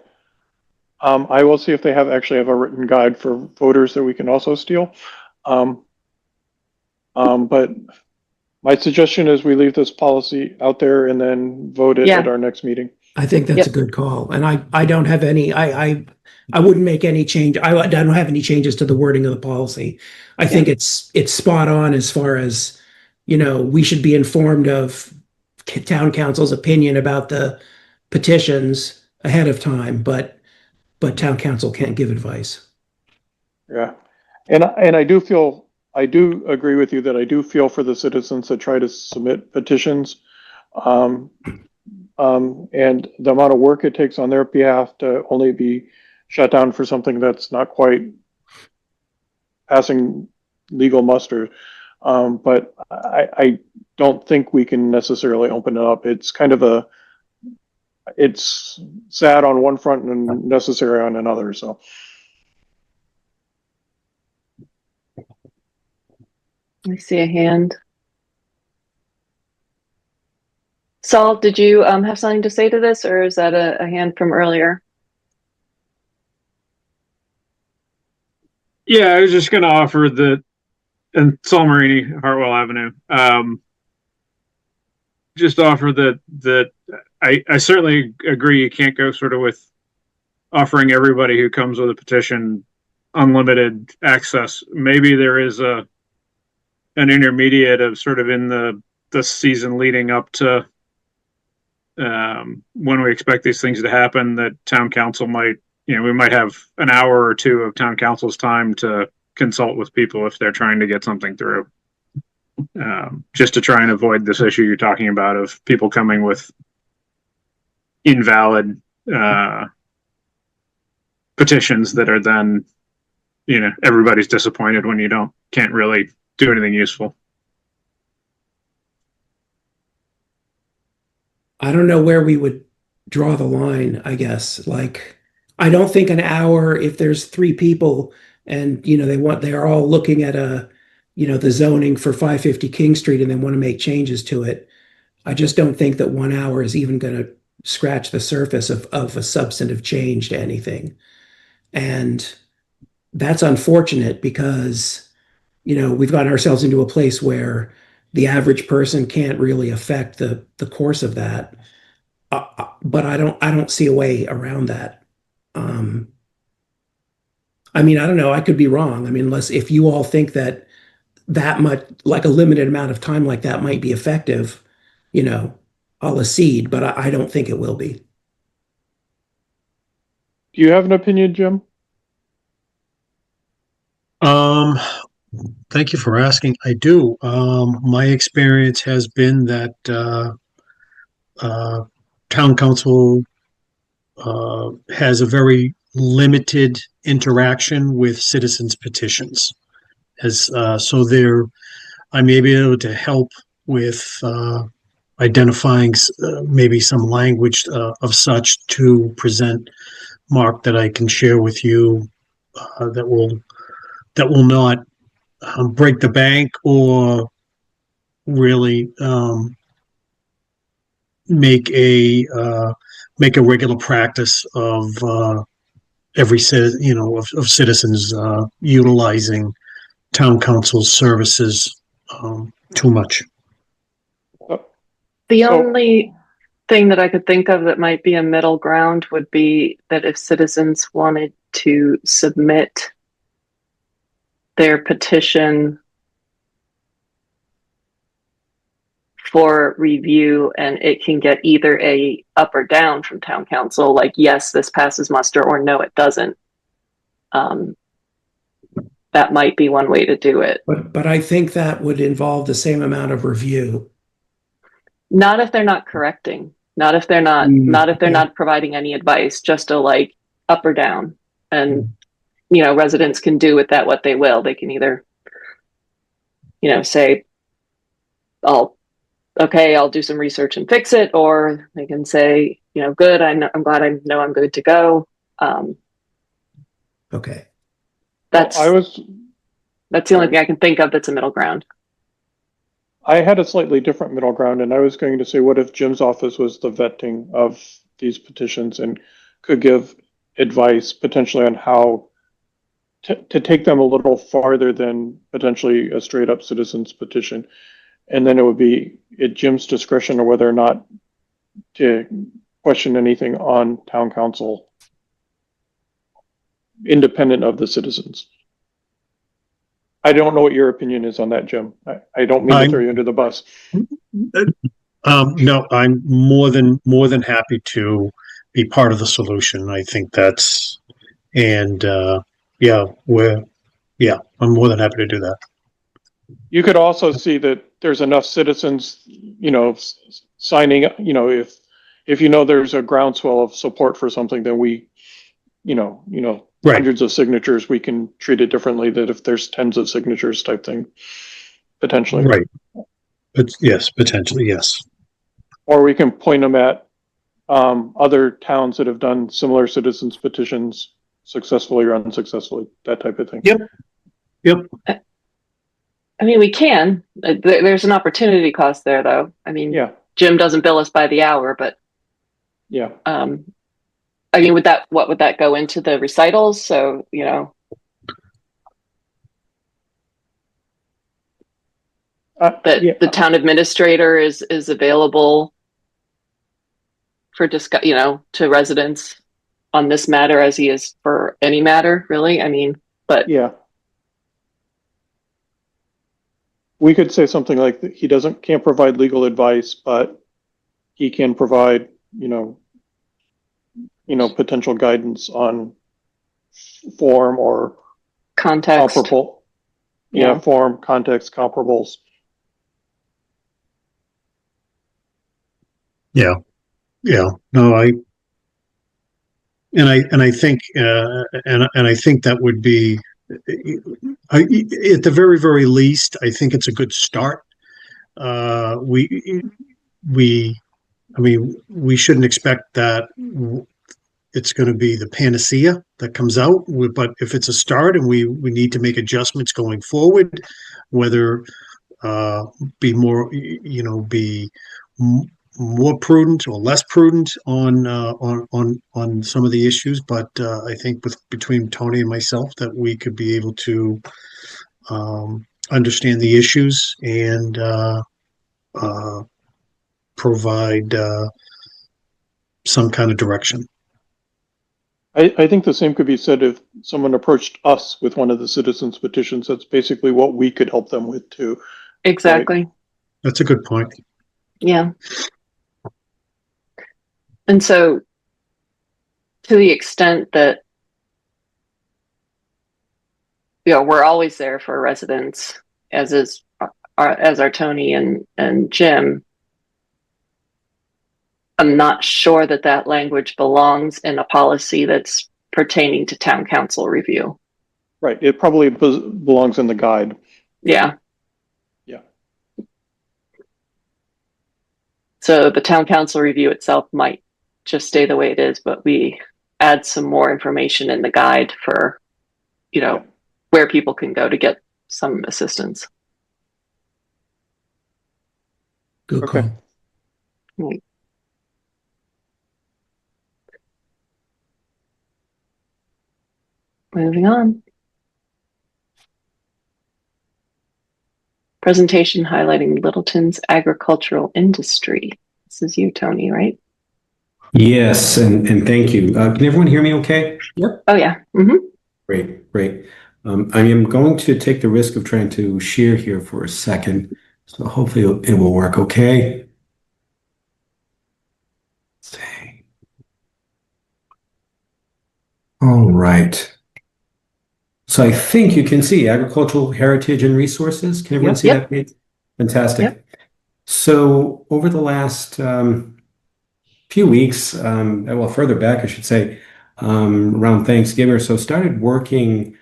I will see if they actually have a written guide for voters that we can also steal. But my suggestion is we leave this policy out there and then vote it at our next meeting. I think that's a good call. And I don't have any, I wouldn't make any change. I don't have any changes to the wording of the policy. I think it's spot on as far as, we should be informed of town council's opinion about the petitions ahead of time, but town council can't give advice. Yeah. And I do agree with you that I do feel for the citizens that try to submit petitions. And the amount of work it takes on their behalf to only be shut down for something that's not quite passing legal muster. But I don't think we can necessarily open it up. It's kind of it's sad on one front and necessary on another. So. I see a hand. Saul, did you have something to say to this, or is that a hand from earlier? Yeah, I was just going to offer that, and Saul Marini, Hartwell Avenue, just offer that I certainly agree you can't go sort of with offering everybody who comes with a petition unlimited access. Maybe there is an intermediate of sort of in the season leading up to when we expect these things to happen, that town council might, we might have an hour or two of town council's time to consult with people if they're trying to get something through, just to try and avoid this issue you're talking about of people coming with invalid petitions that are then, everybody's disappointed when you can't really do anything useful. I don't know where we would draw the line, I guess. Like, I don't think an hour, if there's 3 people and, they're all looking at the zoning for 550 King Street and they want to make changes to it. I just don't think that 1 hour is even going to scratch the surface of a substantive change to anything. And that's unfortunate because, we've gotten ourselves into a place where the average person can't really affect the course of that. But I don't see a way around that. I don't know. I could be wrong. Unless if you all think that much, like a limited amount of time like that might be effective, I'll accede, but I don't think it will be. Do you have an opinion, Jim? Thank you for asking. I do. My experience has been that town council has a very limited interaction with citizens' petitions, so I may be able to help with identifying maybe some language of such to present, Mark, that I can share with you that will not break the bank or really make a regular practice of every citizen, of citizens utilizing town council's services too much. The only thing that I could think of that might be a middle ground would be that if citizens wanted to submit their petition for review, and it can get either a up or down from town council, like yes, this passes muster, or no, it doesn't. That might be one way to do it. But I think that would involve the same amount of review. Not if they're not correcting. Not if they're not. Not if they're not providing any advice. Just a like up or down, and you know, residents can do with that what they will. They can either, you know, say, I'll do some research and fix it, or they can say, you know, good, I'm glad I know I'm good to go. Okay. That's the only thing I can think of that's a middle ground. I had a slightly different middle ground, and I was going to say, what if Jim's office was the vetting of these petitions and could give advice potentially on how to take them a little farther than potentially a straight up citizen's petition. And then it would be at Jim's discretion or whether or not to question anything on town council independent of the citizens. I don't know what your opinion is on that, Jim. I don't mean to throw you under the bus. No, I'm more than happy to be part of the solution. I think that's, and I'm more than happy to do that. You could also see that there's enough citizens, you know, signing up, you know, if you know there's a groundswell of support for something, then we, Right. hundreds of signatures, we can treat it differently than if there's tens of signatures type thing, potentially. Right. But yes, potentially, yes. Or we can point them at other towns that have done similar citizens petitions successfully or unsuccessfully, that type of thing. Yep. I mean, we can. There's an opportunity cost there, though. I mean, Yeah. Jim doesn't bill us by the hour, but Yeah. I mean, what would that go into the recitals? So, you know, the town administrator is available for to residents on this matter as he is for any matter, really. I mean, but Yeah. We could say something like that he can't provide legal advice, but he can provide, potential guidance on form or context. comparable. Yeah. Form, context, comparables. Yeah. No, I think, I think that would be, at the very, very least, I think it's a good start. We shouldn't expect that it's going to be the panacea that comes out, but if it's a start and we need to make adjustments going forward, whether be more, be more prudent or less prudent on some of the issues, but I think between Tony and myself that we could be able to understand the issues and provide some kind of direction. I think the same could be said if someone approached us with one of the citizens petitions. That's basically what we could help them with too. Exactly. Right? That's a good point. Yeah. And so, to the extent that, we're always there for residents, as are Tony and Jim, I'm not sure that language belongs in a policy that's pertaining to town council review. Right. It probably belongs in the guide. Yeah. Yeah. So the town council review itself might just stay the way it is, but we add some more information in the guide for, where people can go to get some assistance. Good Okay. call. Right. Moving on. Presentation highlighting Littleton's agricultural industry. This is you, Tony, right? Yes, and thank you. Can everyone hear me okay? Oh, yeah. Mm-hmm. Great, great. I am going to take the risk of trying to share here for a second. So hopefully it will work okay. Let's see. All right. So I think you can see agricultural heritage and resources. Can everyone see Yep. that page? Fantastic. Yep. So over the last few weeks, well, further back, I should say, around Thanksgiving or so, started working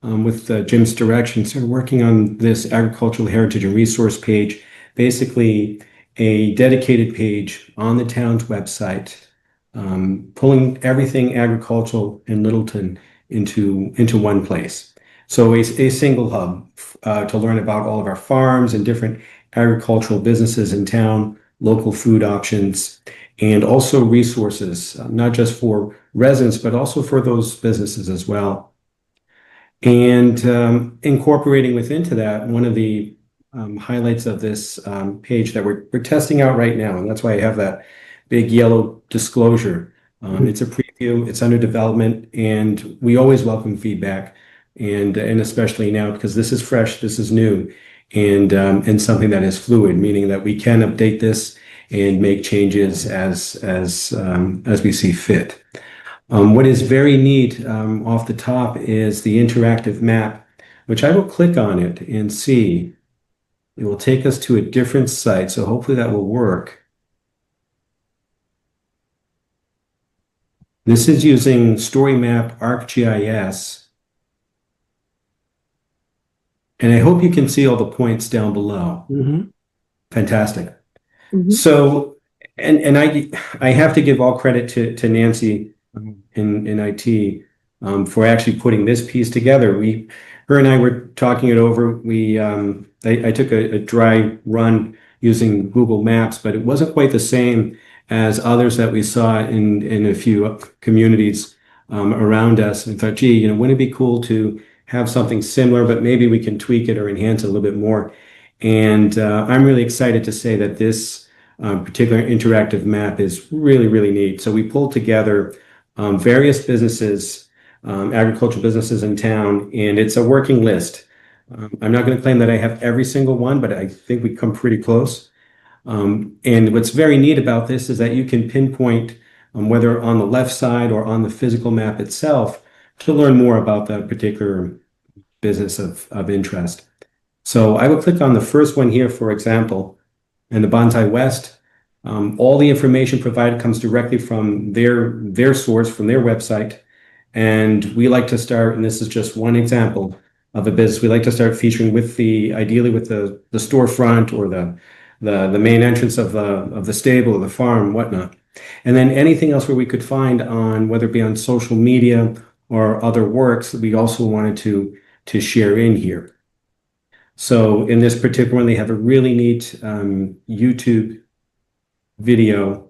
with Jim's direction, started working on this agricultural heritage and resource page, basically a dedicated page on the town's website, pulling everything agricultural in Littleton into one place. So a single hub to learn about all of our farms and different agricultural businesses in town, local food options, and also resources, not just for residents, but also for those businesses as well. And incorporating into that, one of the highlights of this page that we're testing out right now, and that's why I have that big yellow disclosure. It's a preview, it's under development, and we always welcome feedback, and especially now because this is fresh, this is new, and something that is fluid, meaning that we can update this and make changes as we see fit. What is very neat off the top is the interactive map, which I will click on it and see. It will take us to a different site, so hopefully that will work. This is using StoryMap ArcGIS. And I hope you can see all the points down below. Mm-hmm. Fantastic. Mm-hmm. So, and I have to give all credit to Nancy in IT for actually putting this piece together. Her and I were talking it over. I took a dry run using Google Maps, but it wasn't quite the same as others that we saw in a few communities around us. And thought, gee, wouldn't it be cool to have something similar, but maybe we can tweak it or enhance it a little bit more. And I'm really excited to say that this particular interactive map is really, really neat. So we pulled together various businesses, agricultural businesses in town, and it's a working list. I'm not going to claim that I have every single one, but I think we come pretty close. And what's very neat about this is that you can pinpoint whether on the left side or on the physical map itself to learn more about that particular business of interest. So I will click on the first one here, for example, in the Bonsai West. All the information provided comes directly from their source, from their website. And we like to start, and this is just one example of a business, we like to start featuring ideally with the storefront or the main entrance of the stable or the farm, whatnot. And then anything else where we could find on, whether it be on social media or other works, that we also wanted to share in here. So in this particular one, they have a really neat YouTube video,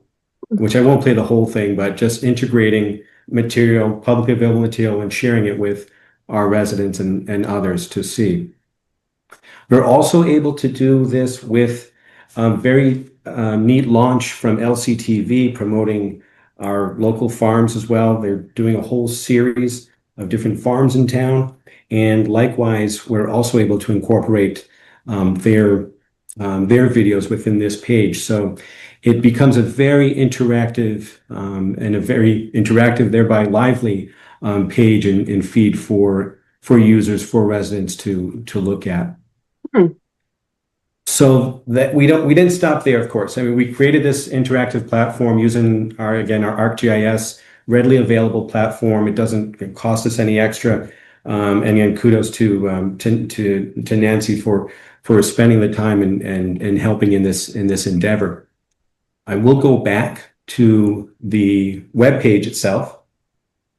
which I won't play the whole thing, but just integrating material, publicly available material, and sharing it with our residents and others to see. We're also able to do this with a very neat launch from LCTV promoting our local farms as well. They're doing a whole series of different farms in town. And likewise, we're also able to incorporate their videos within this page. So it becomes a very interactive and a very interactive, thereby lively page and feed for users, for residents to look at. So that we didn't stop there, of course. I mean, we created this interactive platform using our ArcGIS, readily available platform. It doesn't cost us any extra. And again, kudos to Nancy for spending the time and helping in this endeavor. I will go back to the web page itself.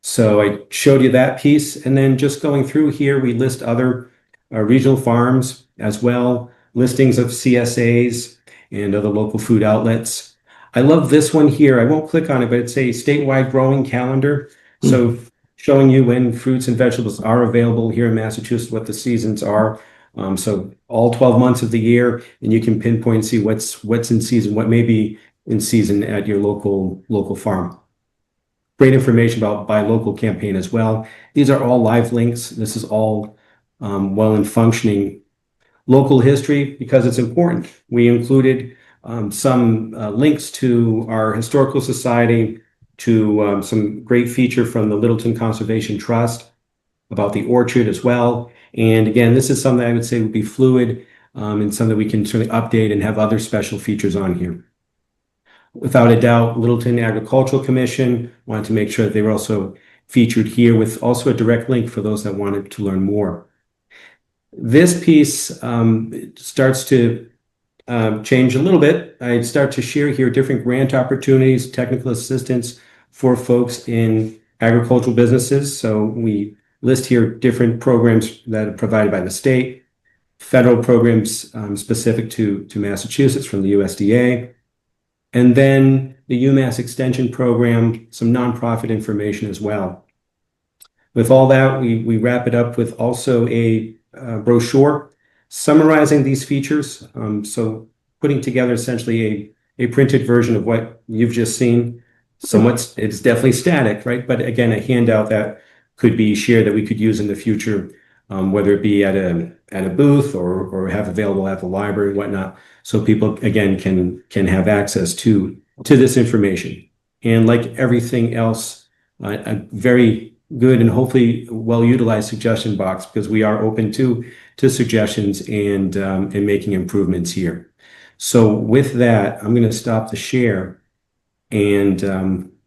So I showed you that piece, and then just going through here, we list other regional farms as well, listings of CSAs and other local food outlets. I love this one here. I won't click on it, but it's a statewide growing calendar. So showing you when fruits and vegetables are available here in Massachusetts, what the seasons are. So all 12 months of the year, and you can pinpoint and see what's in season, what may be in season at your local farm. Great information about buy local campaign as well. These are all live links. This is all well and functioning. Local history, because it's important. We included some links to our historical society, to some great feature from the Littleton Conservation Trust about the orchard as well. And again, this is something I would say would be fluid and something we can certainly update and have other special features on here. Without a doubt, Littleton Agricultural Commission wanted to make sure that they were also featured here with also a direct link for those that wanted to learn more. This piece starts to change a little bit. I start to share here different grant opportunities, technical assistance for folks in agricultural businesses. So we list here different programs that are provided by the state, federal programs specific to Massachusetts from the USDA, and then the UMass Extension program, some nonprofit information as well. With all that, we wrap it up with also a brochure summarizing these features. So putting together essentially a printed version of what you've just seen. Somewhat, it's definitely static, right? But again, a handout that could be shared that we could use in the future, whether it be at a booth or have available at the library and whatnot. So people again can have access to this information. And like everything else, a very good and hopefully well-utilized suggestion box, because we are open to suggestions and making improvements here. So with that, I'm going to stop the share and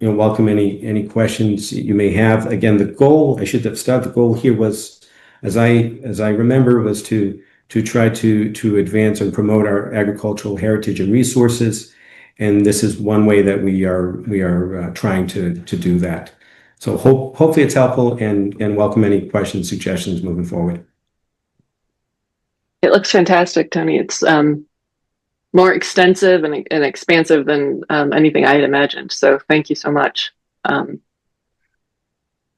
welcome any questions you may have. Again, the goal, I should have started, the goal here was, as I remember, was to try to advance and promote our agricultural heritage and resources. And this is one way that we are trying to do that. So hopefully it's helpful and welcome any questions, suggestions moving forward. It looks fantastic, Tony. It's more extensive and expansive than anything I had imagined. So thank you so much. No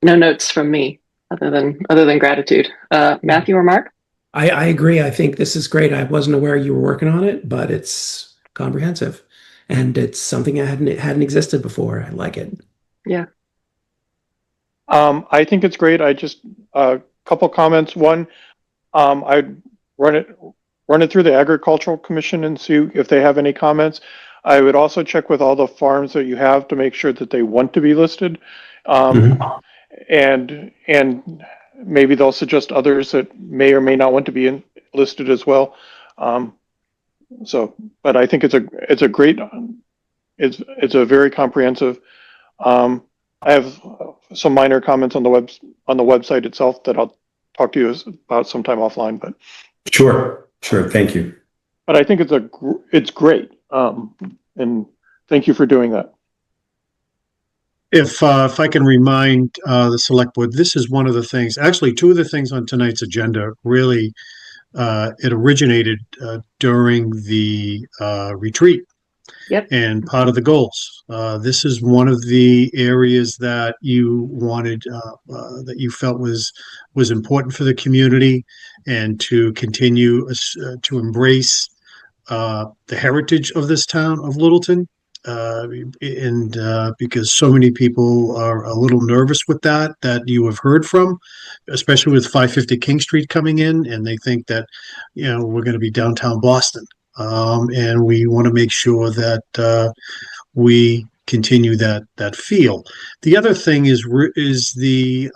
notes from me other than gratitude. Matthew or Mark? I agree. I think this is great. I wasn't aware you were working on it, but it's comprehensive and it's something that hadn't existed before. I like it. Yeah. I think it's great. I just a couple comments. One, I'd run it through the Agricultural Commission and see if they have any comments. I would also check with all the farms that you have to make sure that they want to be listed, and maybe they'll suggest others that may or may not want to be listed as well. But I think it's a great, it's a very comprehensive. I have some minor comments on the website itself that I'll talk to you about sometime offline. But sure, thank you. But I think it's great, and thank you for doing that. If I can remind the select board, this is one of the things. Actually, two of the things on tonight's agenda really it originated during the retreat. Yep. And part of the goals. This is one of the areas that you wanted, that you felt was important for the community, and to continue to embrace the heritage of this town of Littleton. And because so many people are a little nervous with that you have heard from, especially with 550 King Street coming in, and they think that, we're going to be downtown Boston. And we want to make sure that we continue that feel. The other thing is the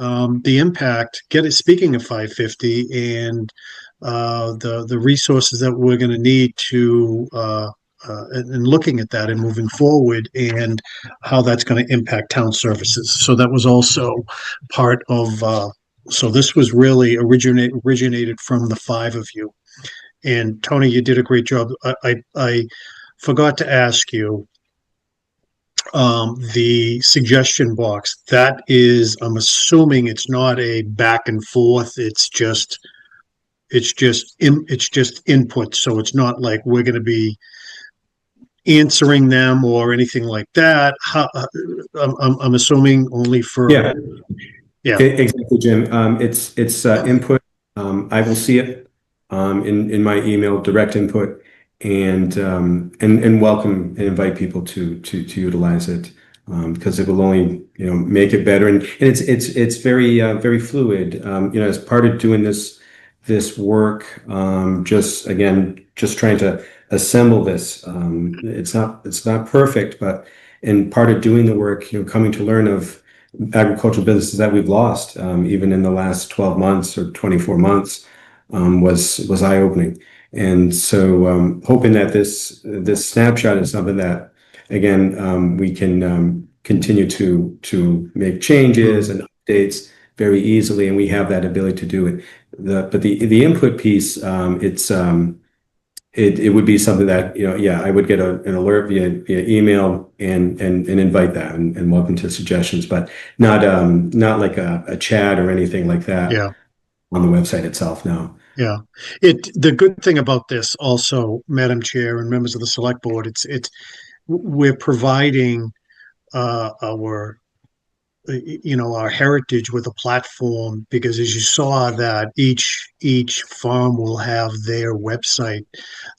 impact. Speaking of 550 and the resources that we're going to need to and looking at that and moving forward, and how that's going to impact town services. So that was also part of. So this was really originated from the five of you. And Tony, you did a great job. I forgot to ask you, the suggestion box, that is, I'm assuming it's not a back and forth. It's just input. So it's not like we're going to be answering them or anything like that. I'm assuming only for. Yeah. Exactly, Jim. It's input. I will see it in my email, direct input, and welcome and invite people to utilize it, because it will only make it better, and it's very fluid. As part of doing this work, just trying to assemble this. It's not perfect, but in part of doing the work, coming to learn of agricultural businesses that we've lost, even in the last 12 months or 24 months, was eye-opening. And so, hoping that this snapshot is something that, again, we can continue to make changes and updates very easily, and we have that ability to do it. But the input piece, it would be something that I would get an alert via email and invite that and welcome to suggestions, but not like a chat or anything like that. Yeah. On the website itself, no. Yeah. The good thing about this also, Madam Chair and members of the Select Board, we're providing our heritage with a platform, because as you saw that each farm will have their website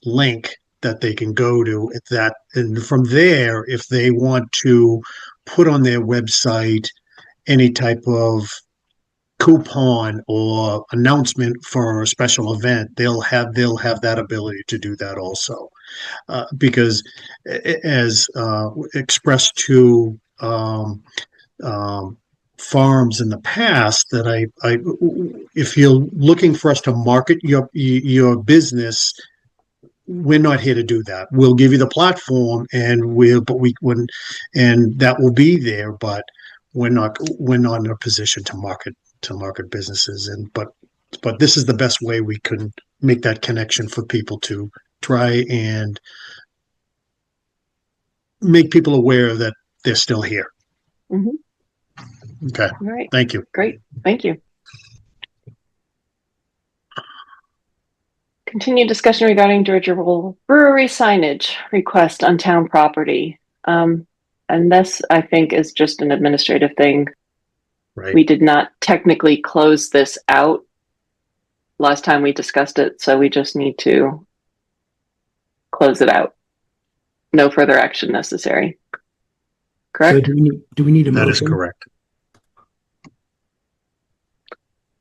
link that they can go to at that, and from there, if they want to put on their website any type of coupon or announcement for a special event, they'll have that ability to do that also, because as expressed to farms in the past, that if you're looking for us to market your business, we're not here to do that. We'll give you the platform, and that will be there, but we're not in a position to market businesses. But this is the best way we can make that connection for people to try and make people aware that they're still here. Mm-hmm. Okay. All right. Thank you. Great. Thank you. Continued discussion regarding dirigible brewery signage request on town property. And this, I think, is just an administrative thing. Right. We did not technically close this out last time we discussed it, so we just need to close it out. No further action necessary. Correct? So do we need a motion? That is correct.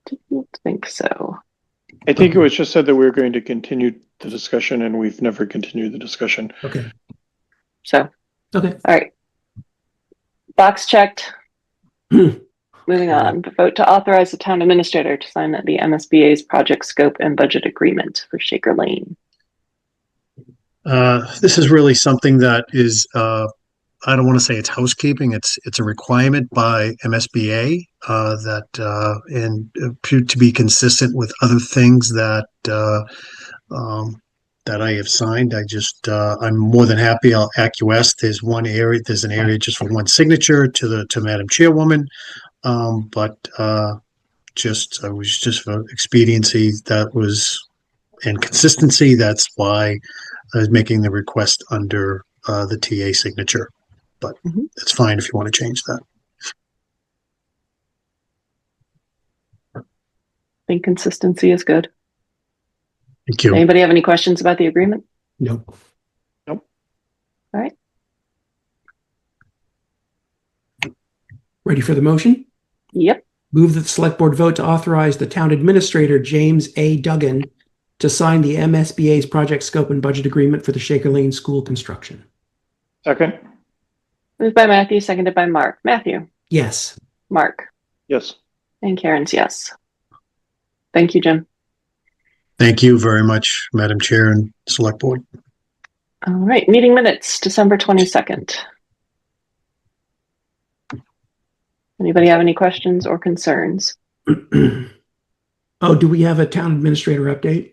Didn't think so. I think it was just said that we were going to continue the discussion, and we've never continued the discussion. Okay. So, okay. All right. Box checked. Moving on. Vote to authorize the town administrator to sign the MSBA's project scope and budget agreement for Shaker Lane. This is really something that is, I don't want to say it's housekeeping. It's a requirement by MSBA and to be consistent with other things that I have signed. I'm more than happy. I'll acquiesce. There's an area just for one signature to Madam Chairwoman. But I was just for expediency and consistency. That's why I was making the request under the TA signature. But it's fine if you want to change that. I think consistency is good. Thank you. Anybody have any questions about the agreement? Nope. All right. Ready for the motion? Yep. Move that the select board vote to authorize the town administrator, James A. Duggan, to sign the MSBA's project scope and budget agreement for the Shaker Lane School construction. Second. Moved by Matthew, seconded by Mark. Matthew. Yes. Mark. Yes. And Karen's yes. Thank you, Jim. Thank you very much, Madam Chair and Select Board. All right. Meeting minutes, December 22nd. Anybody have any questions or concerns? Oh, do we have a town administrator update?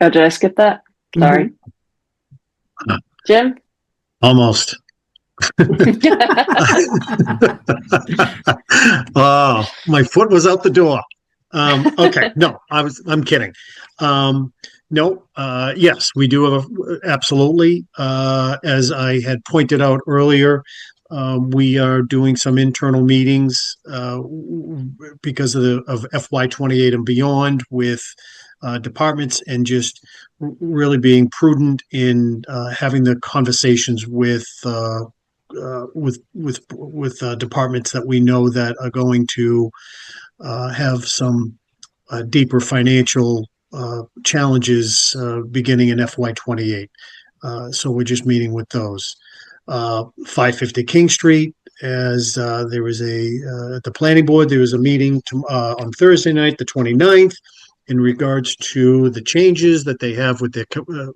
Oh, did I skip that? Sorry. Jim? Almost. Oh, my foot was out the door. Okay, no, I'm kidding. Yes, we do have absolutely. As I had pointed out earlier, we are doing some internal meetings because of FY28 and beyond with departments and just really being prudent in having the conversations with departments that we know that are going to have some deeper financial challenges beginning in FY28. So we're just meeting with those. 550 King Street, as there was at the planning board, there was a meeting on Thursday night, the 29th, in regards to the changes that they have with their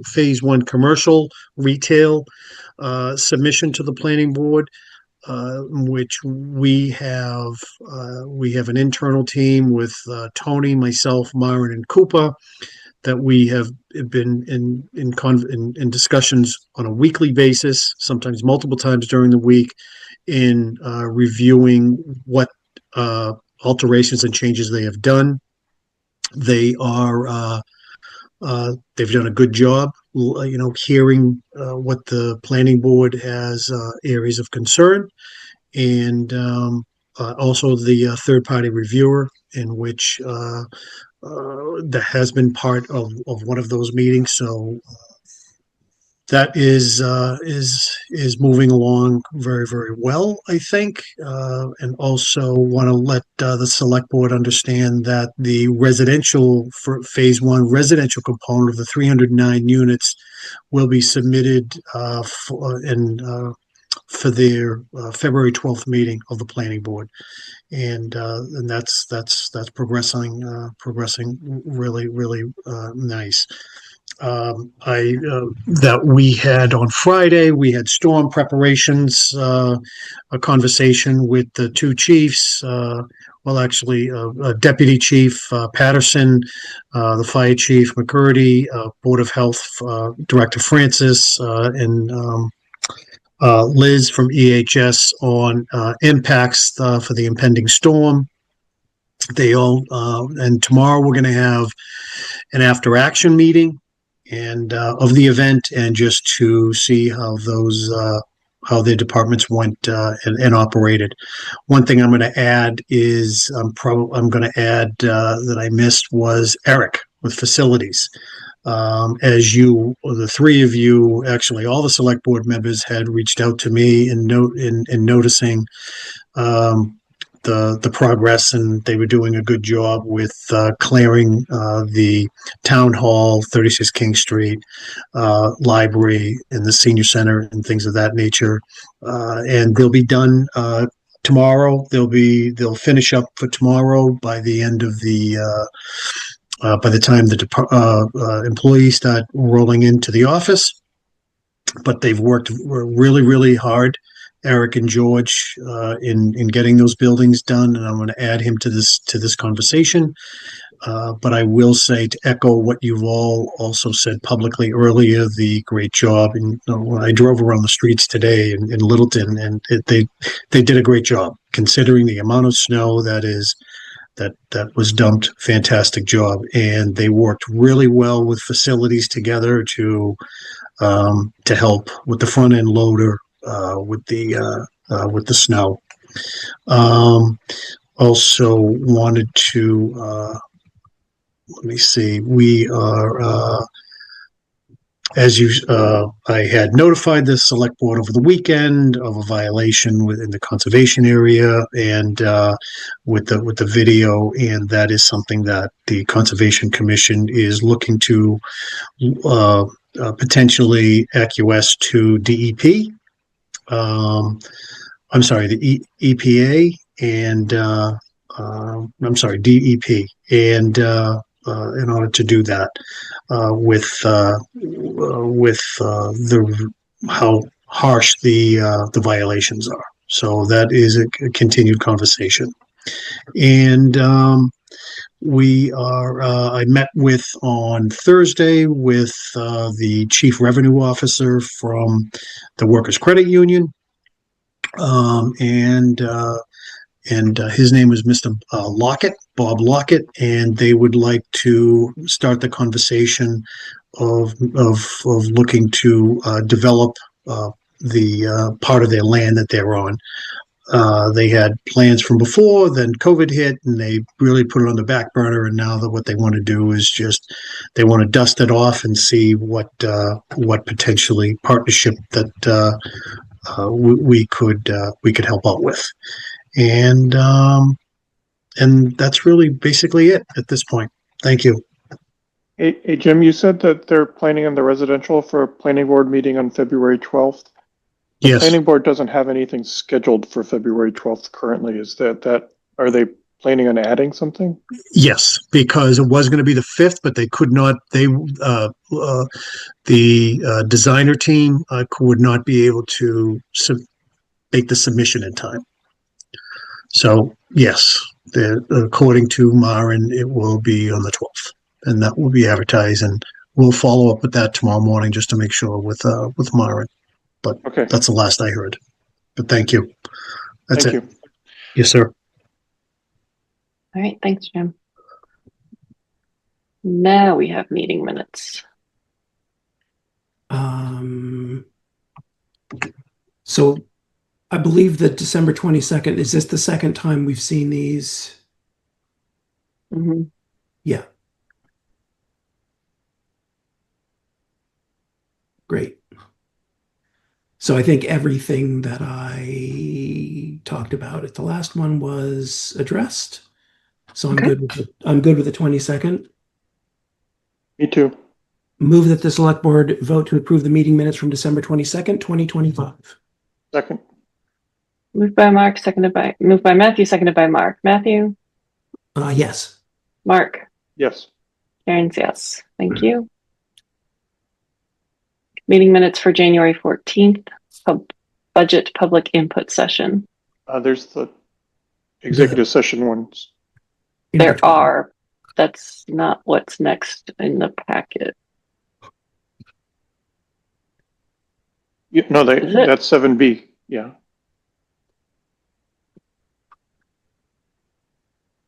phase 1 commercial retail submission to the planning board, which we have an internal team with Tony, myself, Myron, and Cooper that we have been in discussions on a weekly basis, sometimes multiple times during the week, in reviewing what alterations and changes they have done. They are they've done a good job, hearing what the planning board has areas of concern, and also the third-party reviewer, in which that has been part of one of those meetings. So that is moving along very, very well, I think. And also want to let the select board understand that the residential for phase 1 residential component of the 309 units will be submitted for their February 12th meeting of the planning board. And that's progressing really, really nice. That we had on Friday, we had storm preparations, a conversation with the two chiefs, actually, Deputy Chief Patterson, the Fire Chief McCurdy, Board of Health Director Francis, and Liz from EHS on impacts for the impending storm. They all, and tomorrow we're going to have an after action meeting and of the event, and just to see how those how their departments went and operated. One thing I'm going to add is that I missed was Eric with facilities. As the three of you, actually all the select board members, had reached out to me in noticing the progress, and they were doing a good job with clearing the town hall, 36 King Street, library, and the senior center, and things of that nature. And they'll be done tomorrow. They'll finish up for tomorrow by the end of the. By the time the employees start rolling into the office, but they've worked really, really hard, Eric and George, in getting those buildings done, and I'm going to add him to this conversation. But I will say, to echo what you've all also said publicly earlier, the great job. And when I drove around the streets today in Littleton, and they did a great job considering the amount of snow that was dumped. Fantastic job, and they worked really well with facilities together to help with the front end loader with the snow. Also wanted to let me see. We are. I had notified the select board over the weekend of a violation within the conservation area, and with the video, and that is something that the Conservation Commission is looking to potentially acquiesce to DEP. I'm sorry, the EPA, and I'm sorry, DEP, and in order to do that, with how harsh the violations are. So that is a continued conversation. And we are. I met on Thursday with the chief revenue officer from the Workers Credit Union, and his name is Mr. Lockett, Bob Lockett, and they would like to start the conversation of looking to develop the part of their land that they're on. they had plans from before, then COVID hit, and they really put it on the back burner. And now that what they want to do is just they want to dust it off and see what potentially partnership that we could help out with, and that's really basically it at this point. Thank you. Hey, Jim, you said that they're planning on the residential for a planning board meeting on February 12th. The Yes. planning board doesn't have anything scheduled for February 12th currently. Is that are they planning on adding something? Yes, because it was going to be the 5th, but they could not. The designer team would not be able to make the submission in time. So yes, according to Maren, it will be on the 12th, and that will be advertised, and we'll follow up with that tomorrow morning just to make sure with Maren. But Okay. that's the last I heard. But thank you. That's Thank it. you. Yes, sir. All right, thanks, Jim. Now we have meeting minutes. So I believe that December 22nd, is this the second time we've seen these? Mm-hmm. Yeah. Great. So I think everything that I talked about at the last one was addressed. So I'm Okay. good with the 22nd. Me too. Move that the select board vote to approve the meeting minutes from December 22nd, 2025. Second. Moved by Matthew, seconded by Mark. Matthew, Yes. Mark, Yes. Karen's yes. Thank you. Meeting minutes for January 14th, budget public input session. There's the executive session ones. There are. That's not what's next in the packet. No, Is it? that's 7B. Yeah.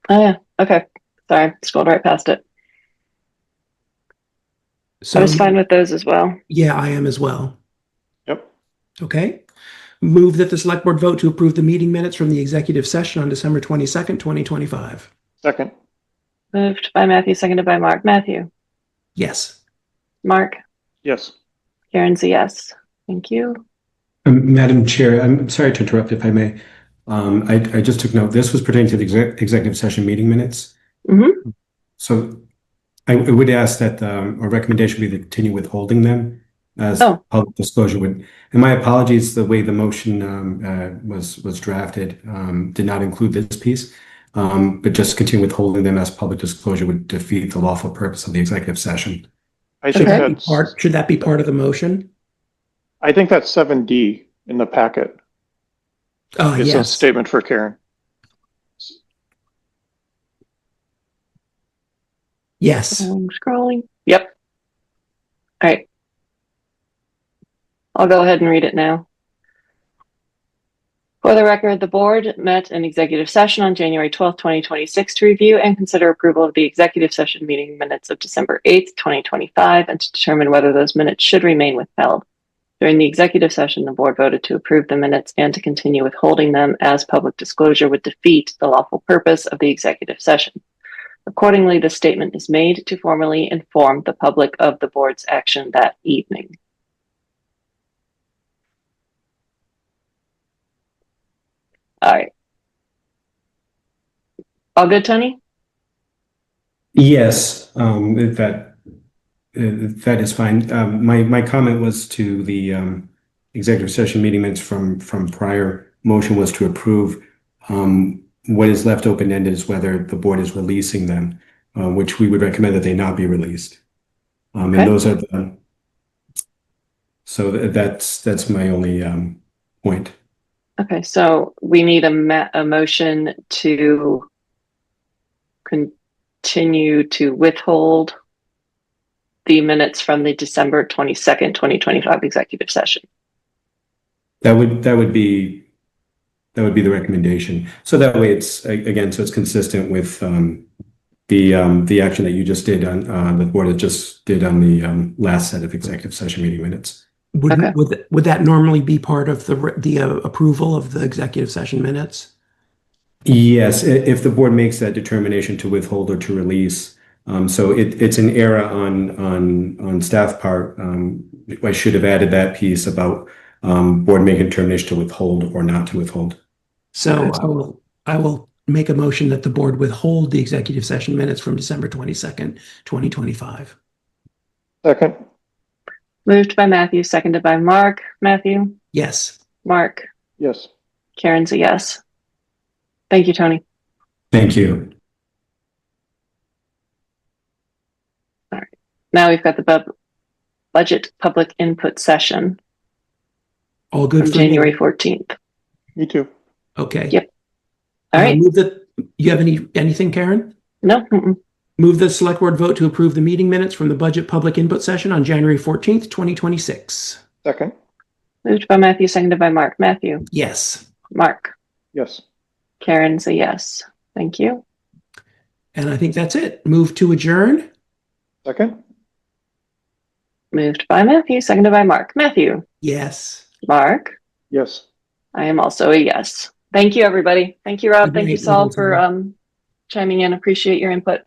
Oh yeah. Okay. Sorry, scrolled right past it. So I was fine with those as well. Yeah, I am as well. Yep. Okay. Move that the select board vote to approve the meeting minutes from the executive session on December 22nd, 2025. Second. Moved by Matthew, seconded by Mark. Matthew, Yes. Mark, Yes. Karen's a yes. Thank you. Madam Chair, I'm sorry to interrupt if I may. I just took note, this was pertaining to the executive session meeting minutes. Mm-hmm. So I would ask that our recommendation be to continue withholding them as public disclosure would. And my apologies, the way the motion was drafted did not include this piece, but just continue withholding them as public disclosure would defeat the lawful purpose of the executive session. I think Okay. Should that be part of the motion? I think that's 7D in the packet. Oh, It's a yes. statement for Karen. Yes. I'm scrolling. Yep. All right. I'll go ahead and read it now. For the record, the board met in executive session on January 12th, 2026 to review and consider approval of the executive session meeting minutes of December 8th, 2025, and to determine whether those minutes should remain withheld. During the executive session, the board voted to approve the minutes and to continue withholding them as public disclosure would defeat the lawful purpose of the executive session. Accordingly, the statement is made to formally inform the public of the board's action that evening. All right. All good, Tony? Yes, if that is fine. My comment was to the executive session meeting minutes from prior motion was to approve. What is left open-ended is whether the board is releasing them, which we would recommend that they not be released. And those are the. So that's my only point. Okay, so we need a motion to continue to withhold the minutes from the December 22nd, 2025 executive session. That would be the recommendation. So that way it's again, so it's consistent with the action that you just did on the board that just did on the last set of executive session meeting minutes. Okay. Would that normally be part of the approval of the executive session minutes? Yes, if the board makes that determination to withhold or to release. So it's an error on staff part. I should have added that piece about board making determination to withhold or not to withhold. So I will make a motion that the board withhold the executive session minutes from December 22nd, 2025. Second. Moved by Matthew, seconded by Mark. Matthew, Yes. Mark, Yes. Karen's a yes. Thank you, Tony. Thank you. Now we've got the budget public input session All good from for me. January 14th. Me too. Okay. Yep. All right. Move that. You have anything, Karen? No. Mm-mm. Move the select board vote to approve the meeting minutes from the budget public input session on January 14th, 2026. Second. Moved by Matthew, seconded by Mark. Matthew, Yes. Mark, Yes. Karen's a yes. Thank you. And I think that's it. Move to adjourn. Second. Moved by Matthew, seconded by Mark. Matthew, Yes. Mark, Yes. I am also a yes. Thank you, everybody. Thank you, Rob. Good Thank you, night, Saul, everyone. for chiming in. Appreciate your input.